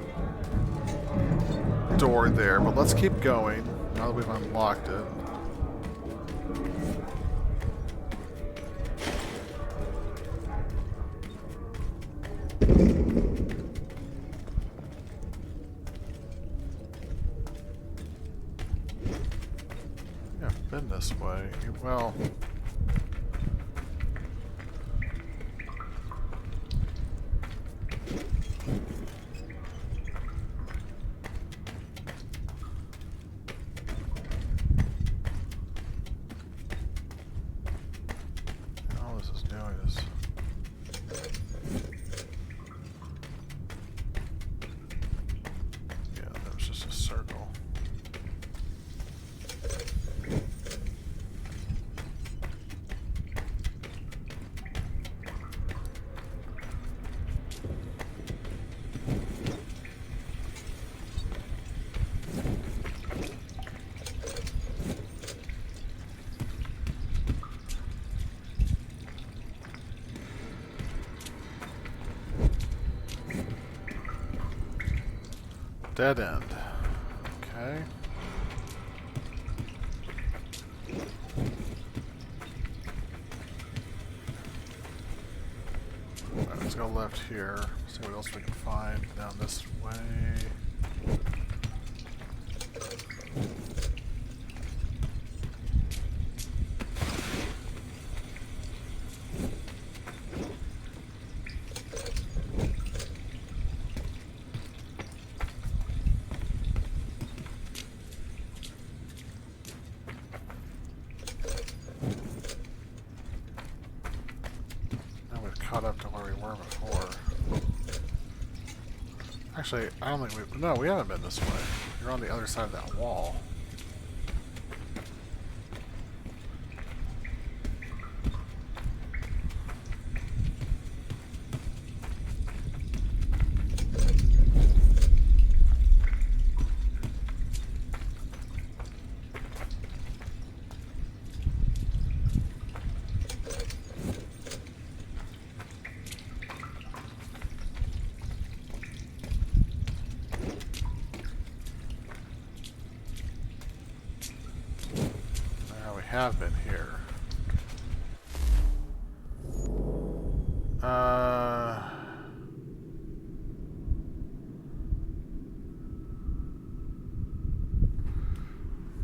door there, but let's keep going now that we've unlocked it. Yeah, I've been this way. Well... all this is doing is... yeah, that was just a circle. Dead end. Okay. Alright, let's go left here. See what else we can find down this way. Caught up to where we were before. Actually, I don't think we... no, we haven't been this way. You're on the other side of that wall. have been here.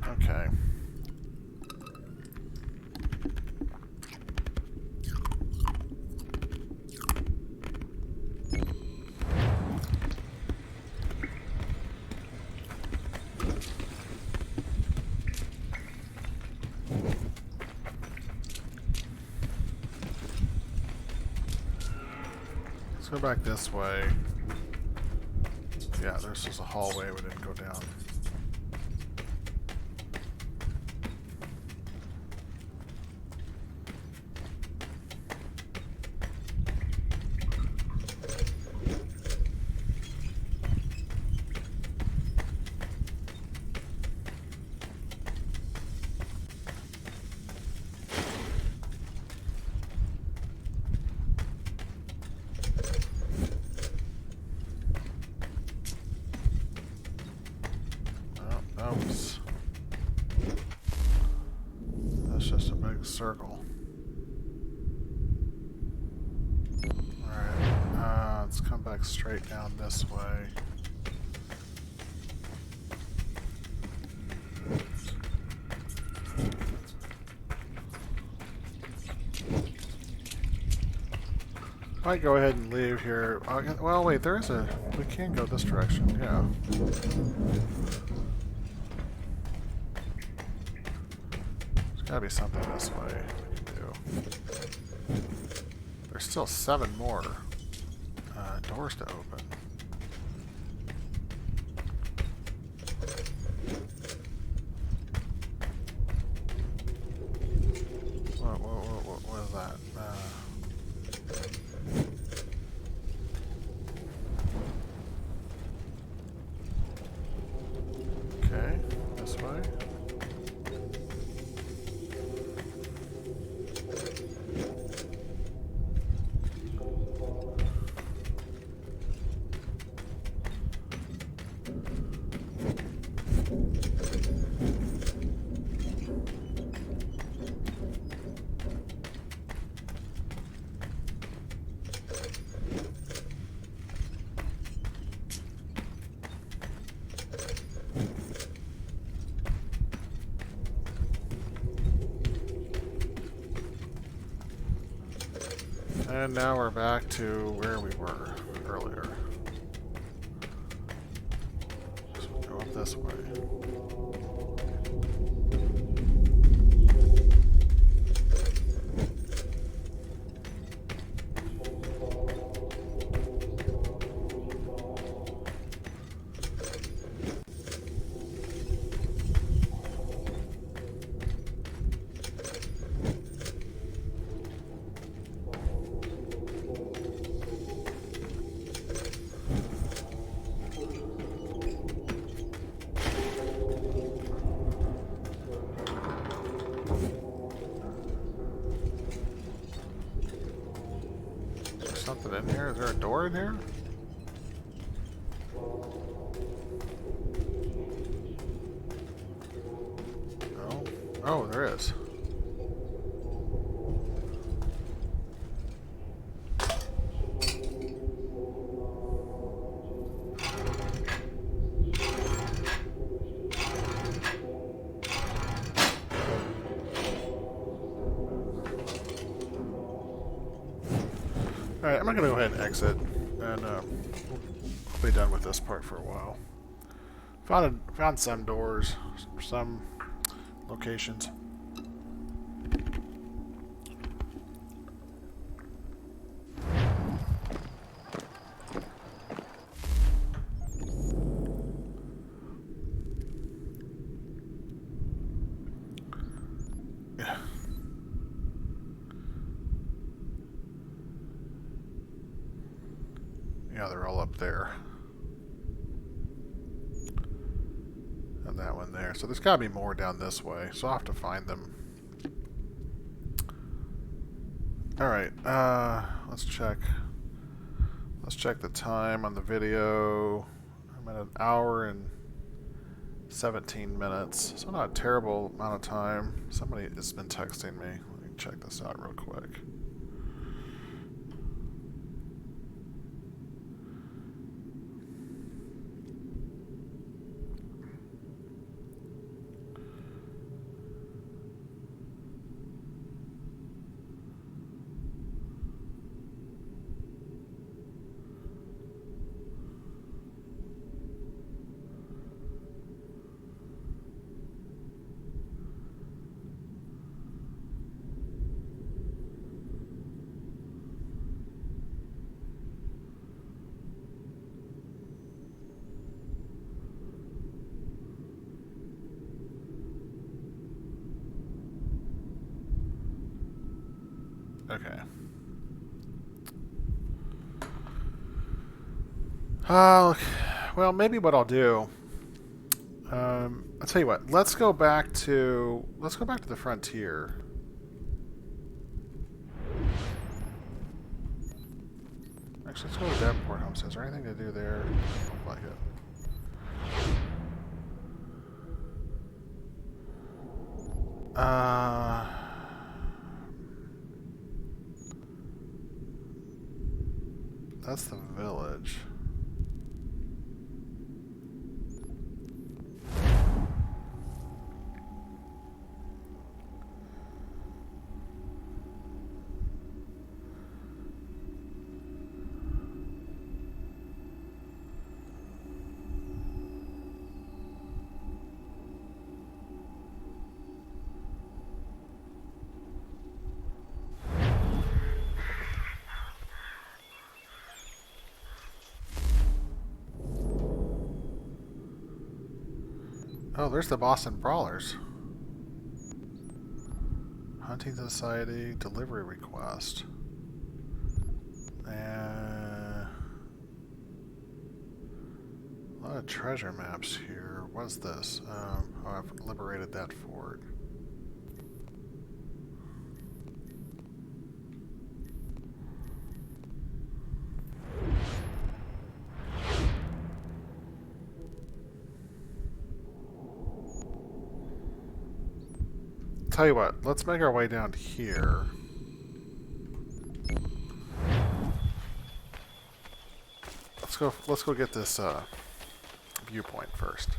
Okay. Let's go back this way. Yeah, there's just a hallway we didn't go down. Oops. That's just a big circle. Alright, let's come back straight down this way. Might go ahead and leave here. Well, wait, there is a... We can go this direction, yeah. Gotta be something this way we can do. There's still 7 more doors to open. What is that? Okay, this way. And now we're back to where we were earlier. So we'll go up this way. Something in here? Is there a door in here? No. Oh, there is. Alright, I'm gonna go ahead and exit, and we'll be done with this part for a while. Found some doors, some locations. Yeah, they're all up there. And that one there. So there's got to be more down this way. So I'll have to find them. Alright, let's check. Let's check the time on the video. I'm at 1 hour and 17 minutes. So not a terrible amount of time. Somebody has been texting me. Let me check this out real quick. Okay. Well, maybe what I'll do. I'll tell you what. Let's go back to the frontier. Actually, let's go to Davenport Homestead. Is there anything to do there? Don't like it. That's the village. Oh, there's the Boston Brawlers. Hunting Society, delivery request. And a lot of treasure maps here. What's this? Oh, I've liberated that fort. Tell you what, let's make our way down here. Let's go get this viewpoint first.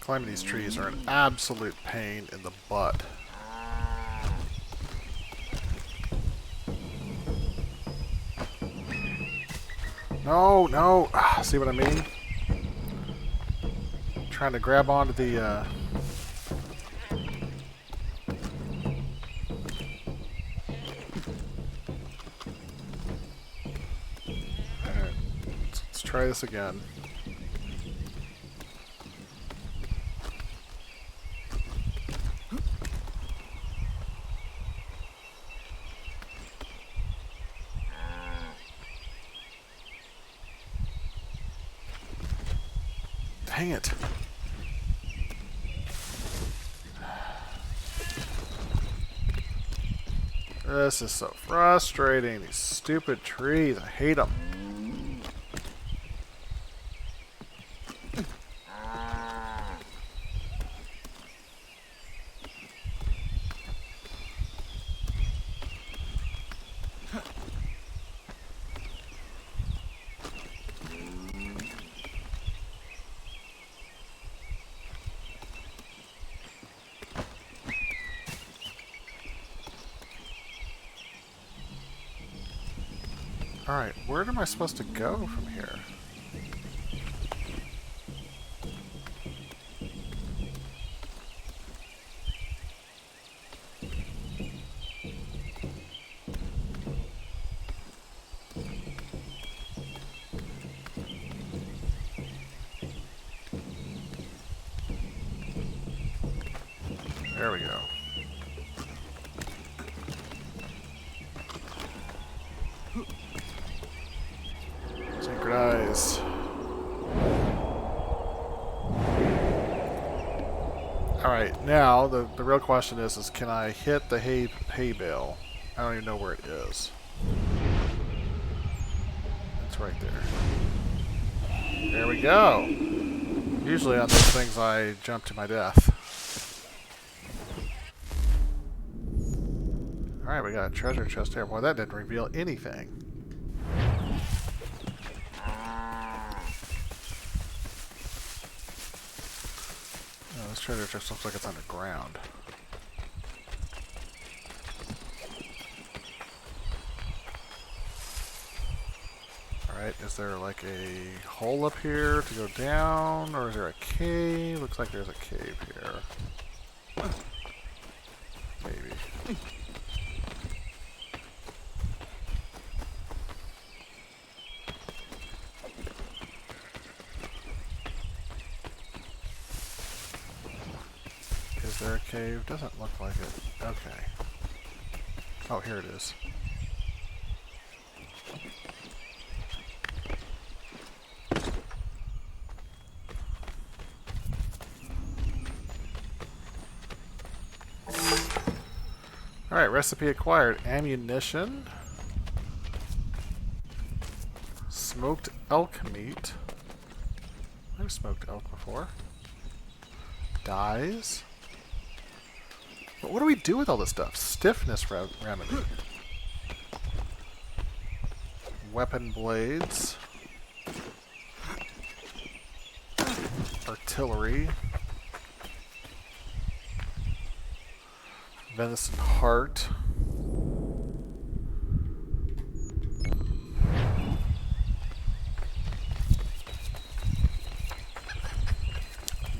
Climbing these trees are an absolute pain in the butt. No, no. See what I mean? Trying to grab onto the Alright, let's try this again. Dang it. This is so frustrating. These stupid trees. I hate them. Alright, where am I supposed to go from here? There we go. Synchronized. Alright, now the real question is can I hit the hay bale? I don't even know where it is. It's right there. There we go. Usually on those things I jump to my death. Alright, we got a treasure chest here. Boy, that didn't reveal anything. Oh, this treasure chest looks like it's underground. Alright, is there like a hole up here to go down? Or is there a cave? Looks like there's a cave here. Maybe. Is there a cave? Doesn't look like it. Okay. Oh, here it is. Alright, recipe acquired. Ammunition. Smoked elk meat. I've smoked elk before. Dyes. But what do we do with all this stuff? Stiffness remedy. Weapon blades. Artillery. Venison heart.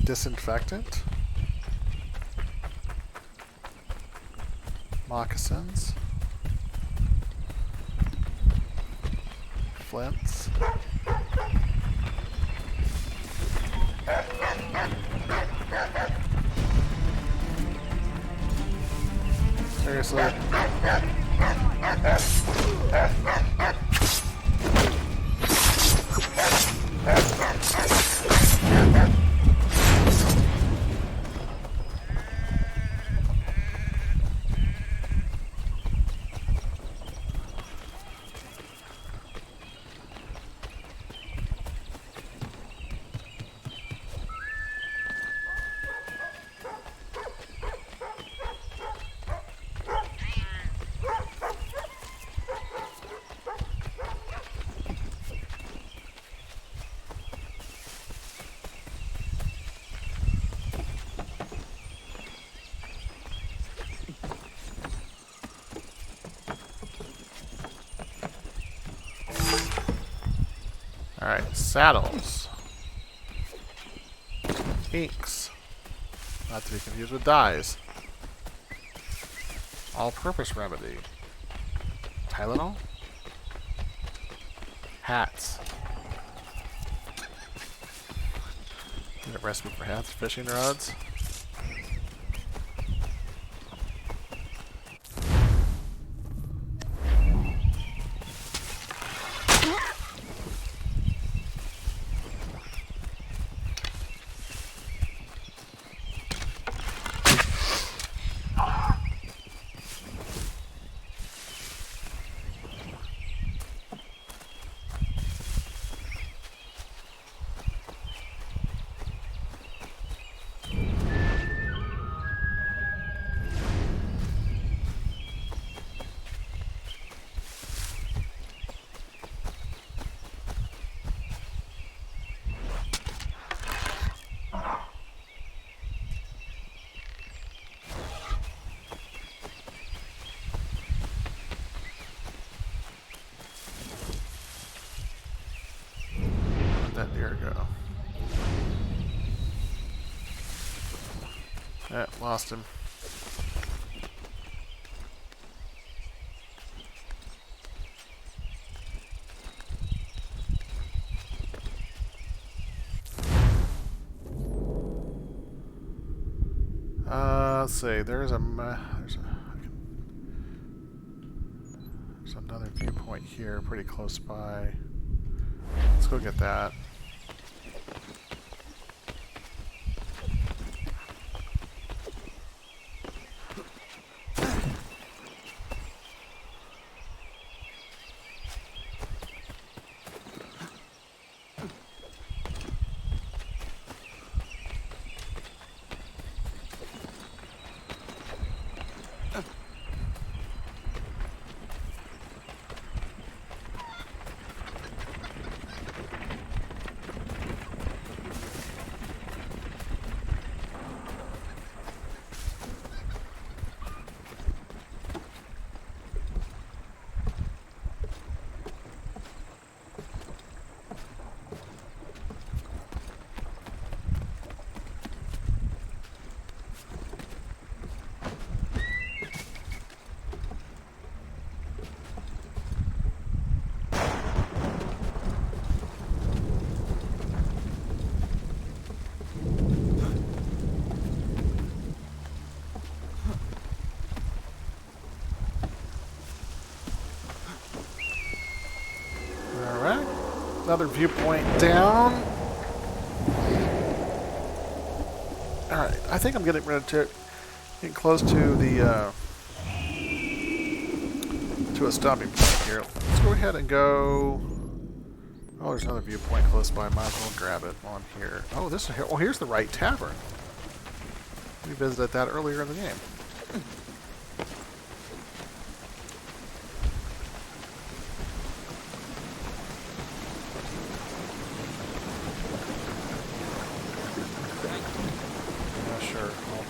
Disinfectant. Moccasins. Flints. Seriously? Alright, saddles. Inks. Not to be confused with dyes. All-purpose remedy. Tylenol? Hats. Need a recipe for hats. Fishing rods. that deer go? Lost him. Let's see. There's another viewpoint here, pretty close by. Let's go get that. Another viewpoint down. Alright, I think I'm getting close to the to a stopping point here. Let's go ahead and go. Oh, there's another viewpoint close by. Might as well grab it on here. Oh, here's the right tavern. We visited that earlier in the game.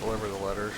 Deliver the letters.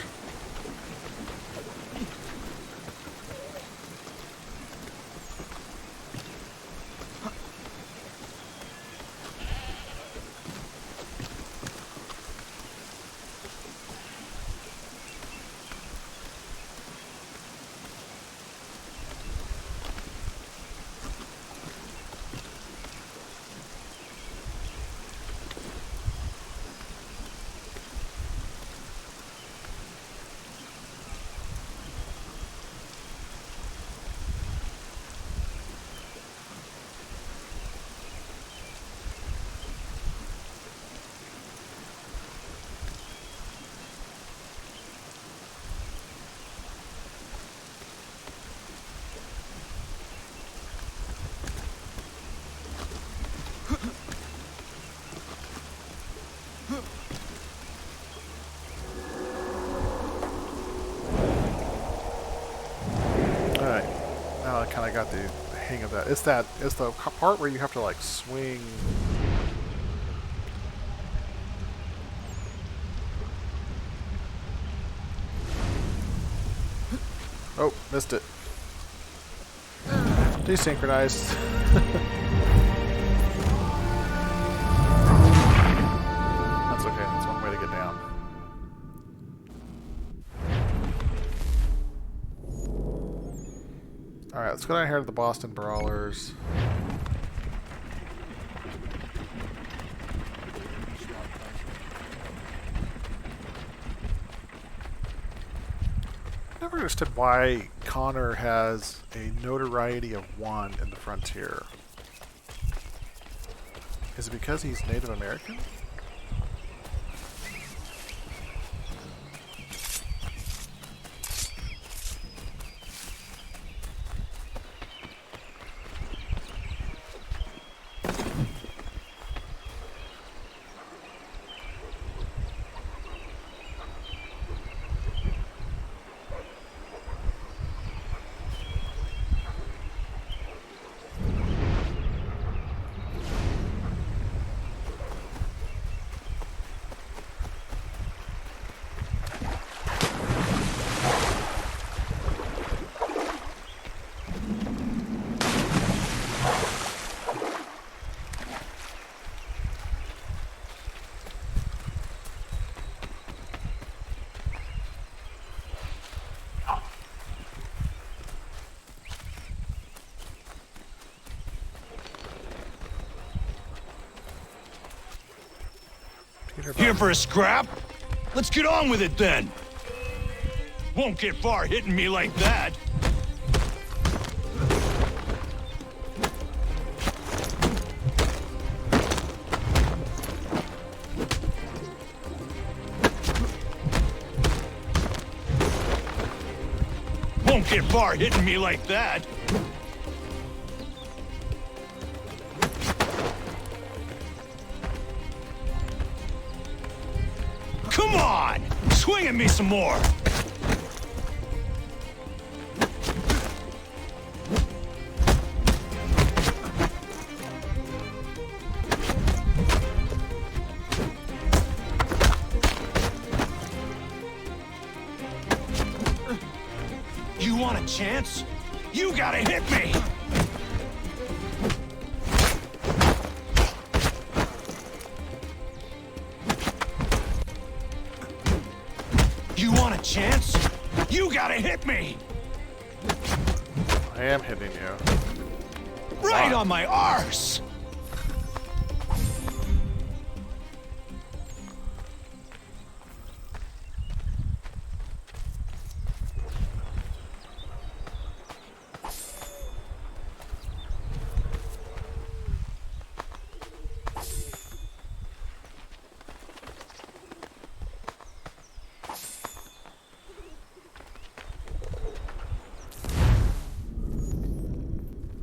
Now I kind of got the hang of that. It's the part where you have to like swing. Oh, missed it. Desynchronized. That's okay. That's one way to get down. Alright, let's go down here to the Boston Brawlers. Never understood why Connor has a notoriety of 1 in the Frontier. Is it because he's Native American? Peter Here Buck. for a scrap? Let's get on with it then. Won't get far hitting me like that. Won't get far hitting me like that. Come on! Swing at me some more! You want a chance? You gotta hit me! You want a chance? You gotta hit me! I am hitting you. Right on my arse!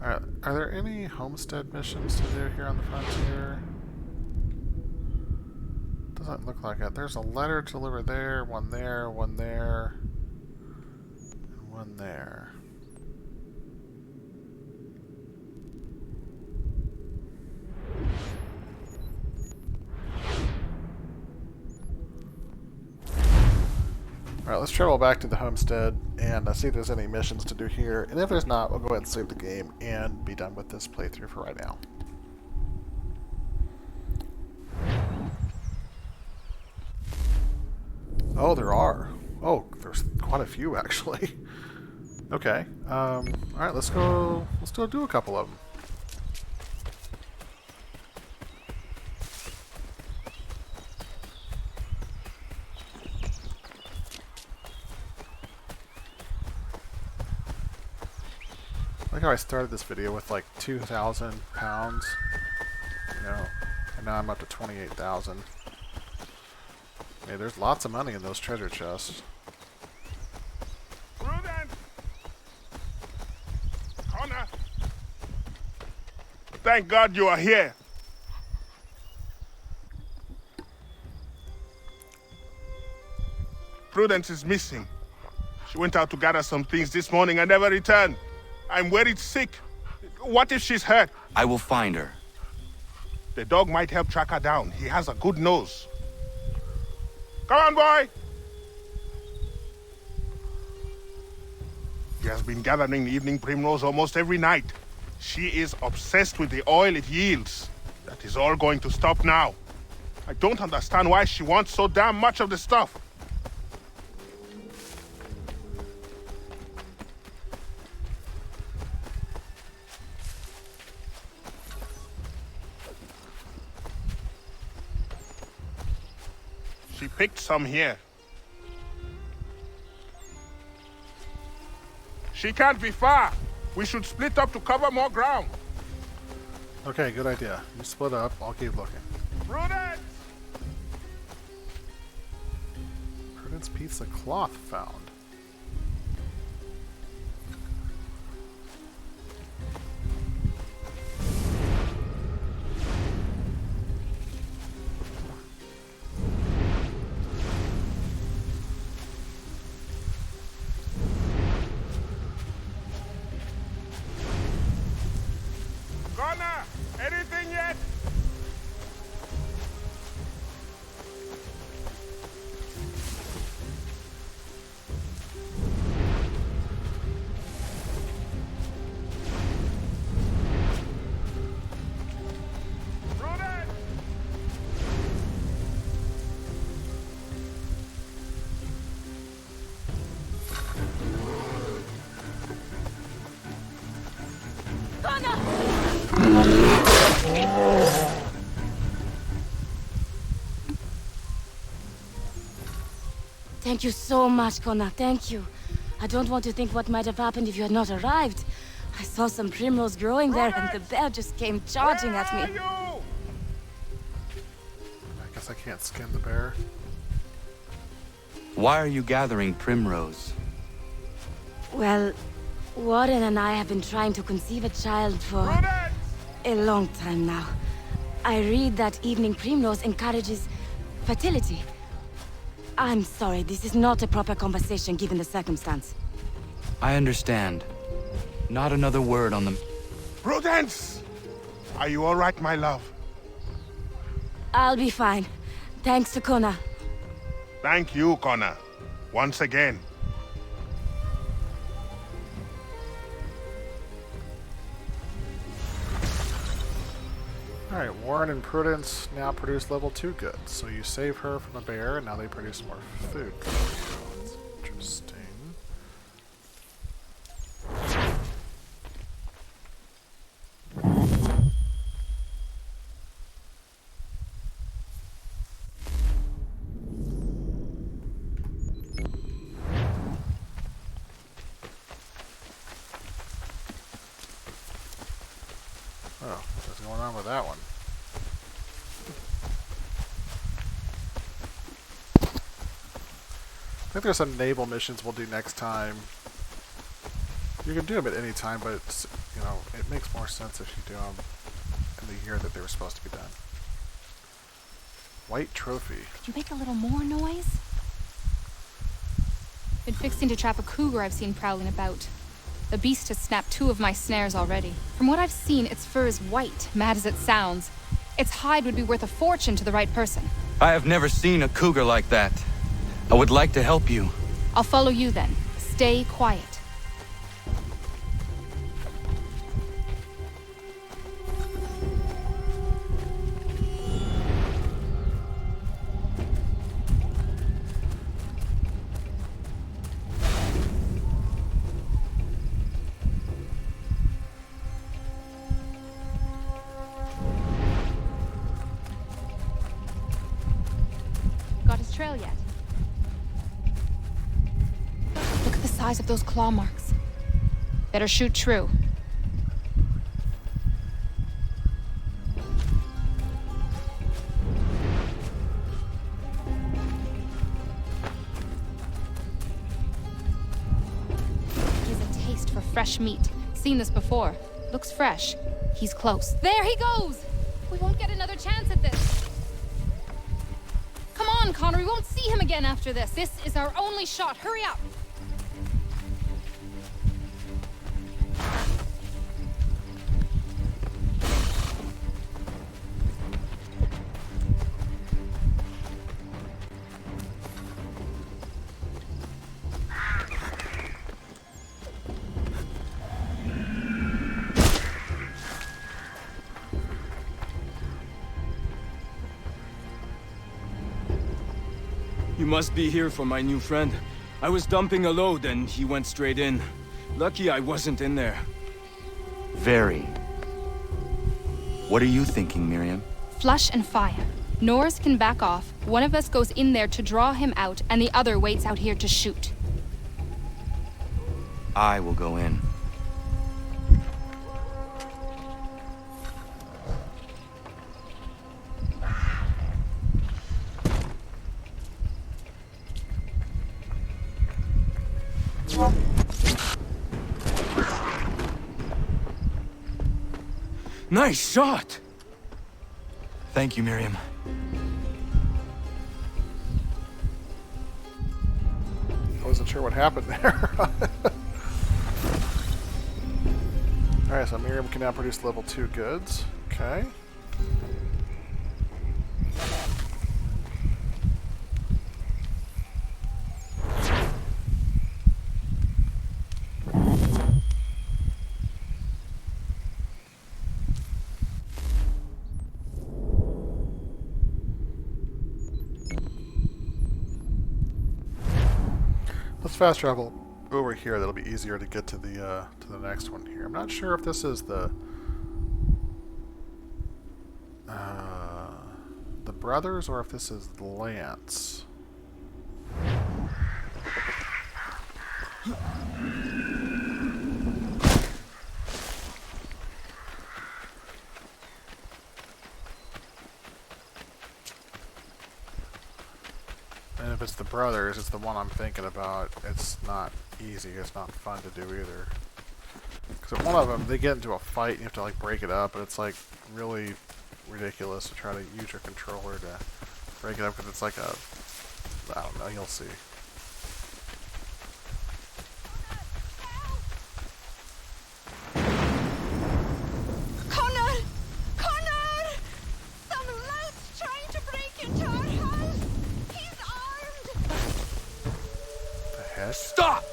Alright, are there any homestead missions to do here on the frontier? Doesn't look like it. There's a letter to deliver there, one there, one there, and one there. Alright, let's travel back to the homestead and see if there's any missions to do here. And if there's not, we'll go ahead and save the game and be done with this playthrough for right now. Oh, there are. Oh, there's quite a few actually. Okay. Alright, let's go do a couple of them. I like how I started this video with like 2,000 pounds, you know, and now I'm up to 28,000. Hey, there's lots of money in those treasure chests. Prudence! Connor! Thank God you are here. Prudence is missing. She went out to gather some things this morning and never returned. I'm worried sick. What if she's hurt? I will find her. The dog might help track her down. He has a good nose. Come on, boy! He has been gathering evening primrose almost every night. She is obsessed with the oil it yields. That is all going to stop now. I don't understand why she wants so damn much of the stuff. She picked some here. She can't be far. We should split up to cover more ground. Okay, good idea. You split up, I'll keep looking. Prudence! Prudence pizza cloth found. Connor, anything yet? Thank you so much, Connor. Thank you. I don't want to think what might have happened if you had not arrived. I saw some primrose growing there, and the bear just came charging at me. I guess I can't skin the bear. Why are you gathering primrose? Well, Warren and I have been trying to conceive a child for a long time now. I read that evening primrose encourages fertility. I'm sorry, this is not a proper conversation given the circumstance. I understand. Not another word on the... Prudence! Are you all right, my love? I'll be fine. Thanks to Connor. Thank you, Connor. Once again. Alright, Warren and Prudence now produce level 2 goods. So you save her from the bear, and now they produce more food. That's interesting. Oh, what's going on with that one? I think there's some naval missions we'll do next time. You can do them at any time, but it's, you know, it makes more sense if you do them in the year that they were supposed to be done. White trophy. Could you make a little more noise? Been fixing to trap a cougar I've seen prowling about. The beast has snapped 2 of my snares already. From what I've seen, its fur is white, mad as it sounds. Its hide would be worth a fortune to the right person. I have never seen a cougar like that. I would like to help you. I'll follow you then. Stay quiet. Got his trail yet? Look at the size of those claw marks. Better shoot true. He has a taste for fresh meat. Seen this before. Looks fresh. He's close. There he goes! We won't get another chance at this. Come on, Connor, we won't see him again after this. This is our only shot. Hurry up! You must be here for my new friend. I was dumping a load and he went straight in. Lucky I wasn't in there. Very. What are you thinking, Miriam? Flush and fire. Norse can back off. One of us goes in there to draw him out, and the other waits out here to shoot. I will go in. Nice shot! Thank you, Miriam. I wasn't sure what happened there. Alright, so Miriam can now produce level 2 goods. Okay. Let's fast travel over here. That'll be easier to get to the next one here. I'm not sure if this is the brothers or if this is Lance. And if it's the brothers, it's the one I'm thinking about. It's not easy. It's not fun to do either. Because one of them, they get into a fight and you have to like break it up, and it's like really ridiculous to try to use your controller to break it up because it's like a, I don't know, you'll see. Connor! Connor! Some lout's trying to break into our house! He's armed! The heck? Stop!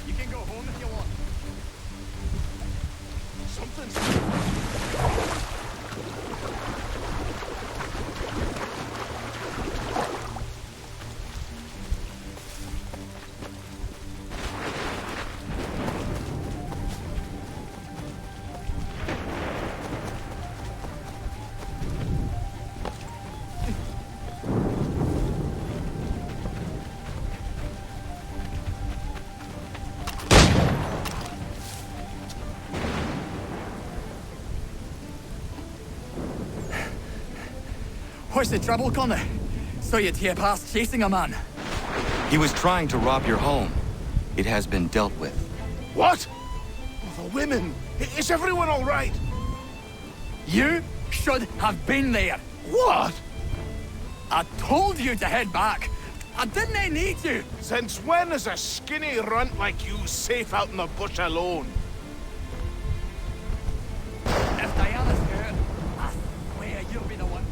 You can go home if you want. Something's... What's the trouble, Connor? So you'd hear past chasing a man. He was trying to rob your home. It has been dealt with. What? Oh, the women. Is everyone all right? You should have been there. What? I told you to head back. I didn't need you. Since when is a skinny runt like you safe out in the bush alone? If Diana's hurt, I swear you'll be the one.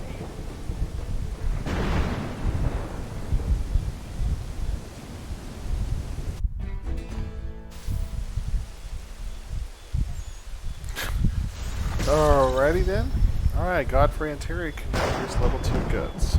Alrighty then. Alright, Godfrey and Terry can use level 2 goods.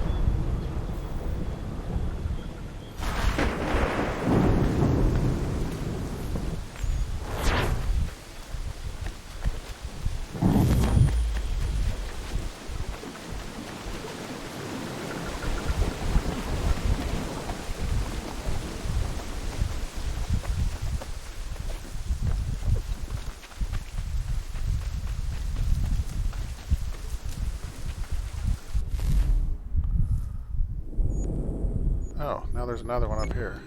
Oh, now there's another one up here.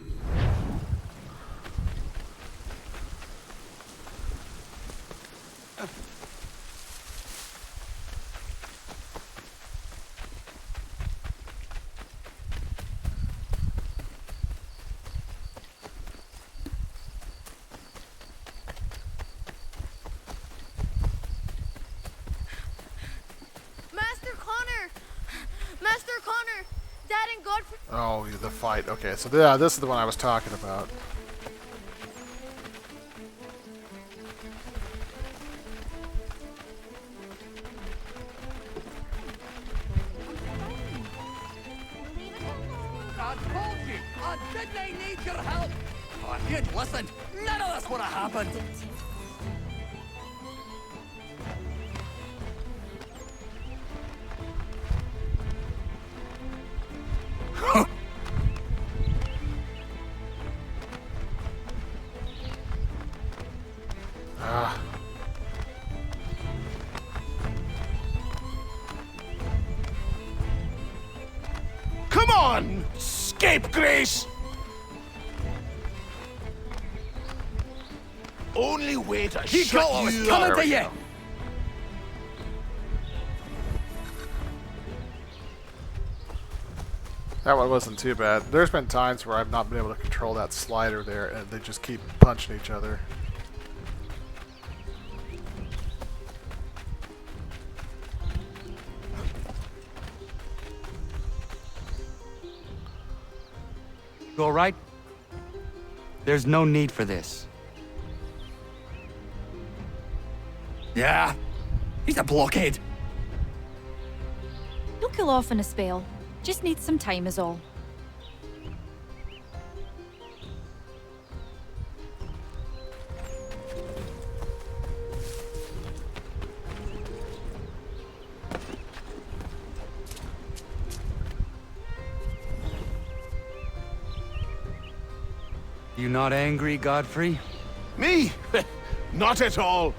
Master Connor! Master Connor! Dad and Godfrey... Oh, the fight. Okay, so yeah, this is the one I was talking about. I told you, I didn't need your help. Oh, if you'd listened, none of this would have happened. Ah. Come on, scapegrace! Only way to He shut got what was you coming up. to you. That one wasn't too bad. There's been times where I've not been able to control that slider there and they just keep punching each other. You all right? There's no need for this. Yeah, he's a blockhead. He'll cool off in a spell. Just needs some time is all. You not angry, Godfrey? Me? Not at all.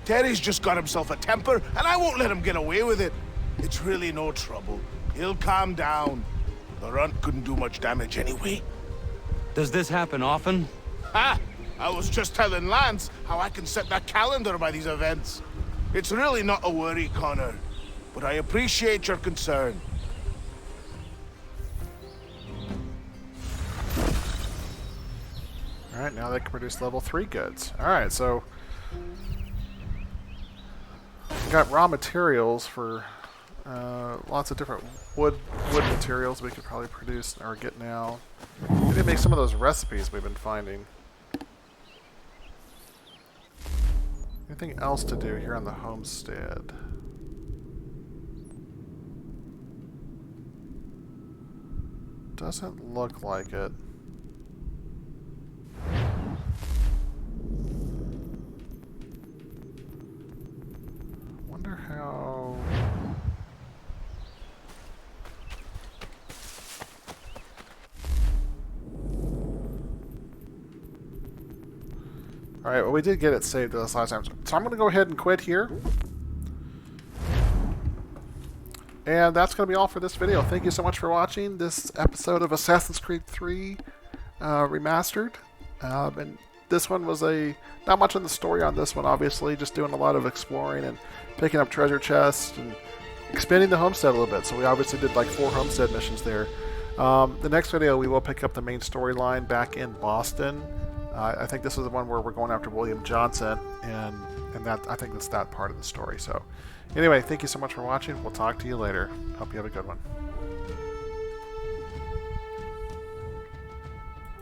Terry's just got himself a temper, and I won't let him get away with it. It's really no trouble. He'll calm down. The runt couldn't do much damage anyway. Does this happen often? Ha! I was just telling Lance how I can set the calendar by these events. It's really not a worry, Connor. But I appreciate your concern. Alright, now they can produce level 3 goods. Alright, so we got raw materials for lots of different wood materials we could probably produce or get now. Maybe make some of those recipes we've been finding. Anything else to do here on the homestead? Doesn't look like it. Wonder how... Alright, well we did get it saved this last time. So I'm going to go ahead and quit here. And that's going to be all for this video. Thank you so much for watching this episode of Assassin's Creed 3 Remastered. And this one was not much in the story on this one, obviously. Just doing a lot of exploring and picking up treasure chests and expanding the homestead a little bit. So we obviously did like 4 homestead missions there. The next video we will pick up the main storyline back in Boston. I think this is the one where we're going after William Johnson, and that I think that's that part of the story. So anyway, thank you so much for watching. We'll talk to you later. Hope you have a good one.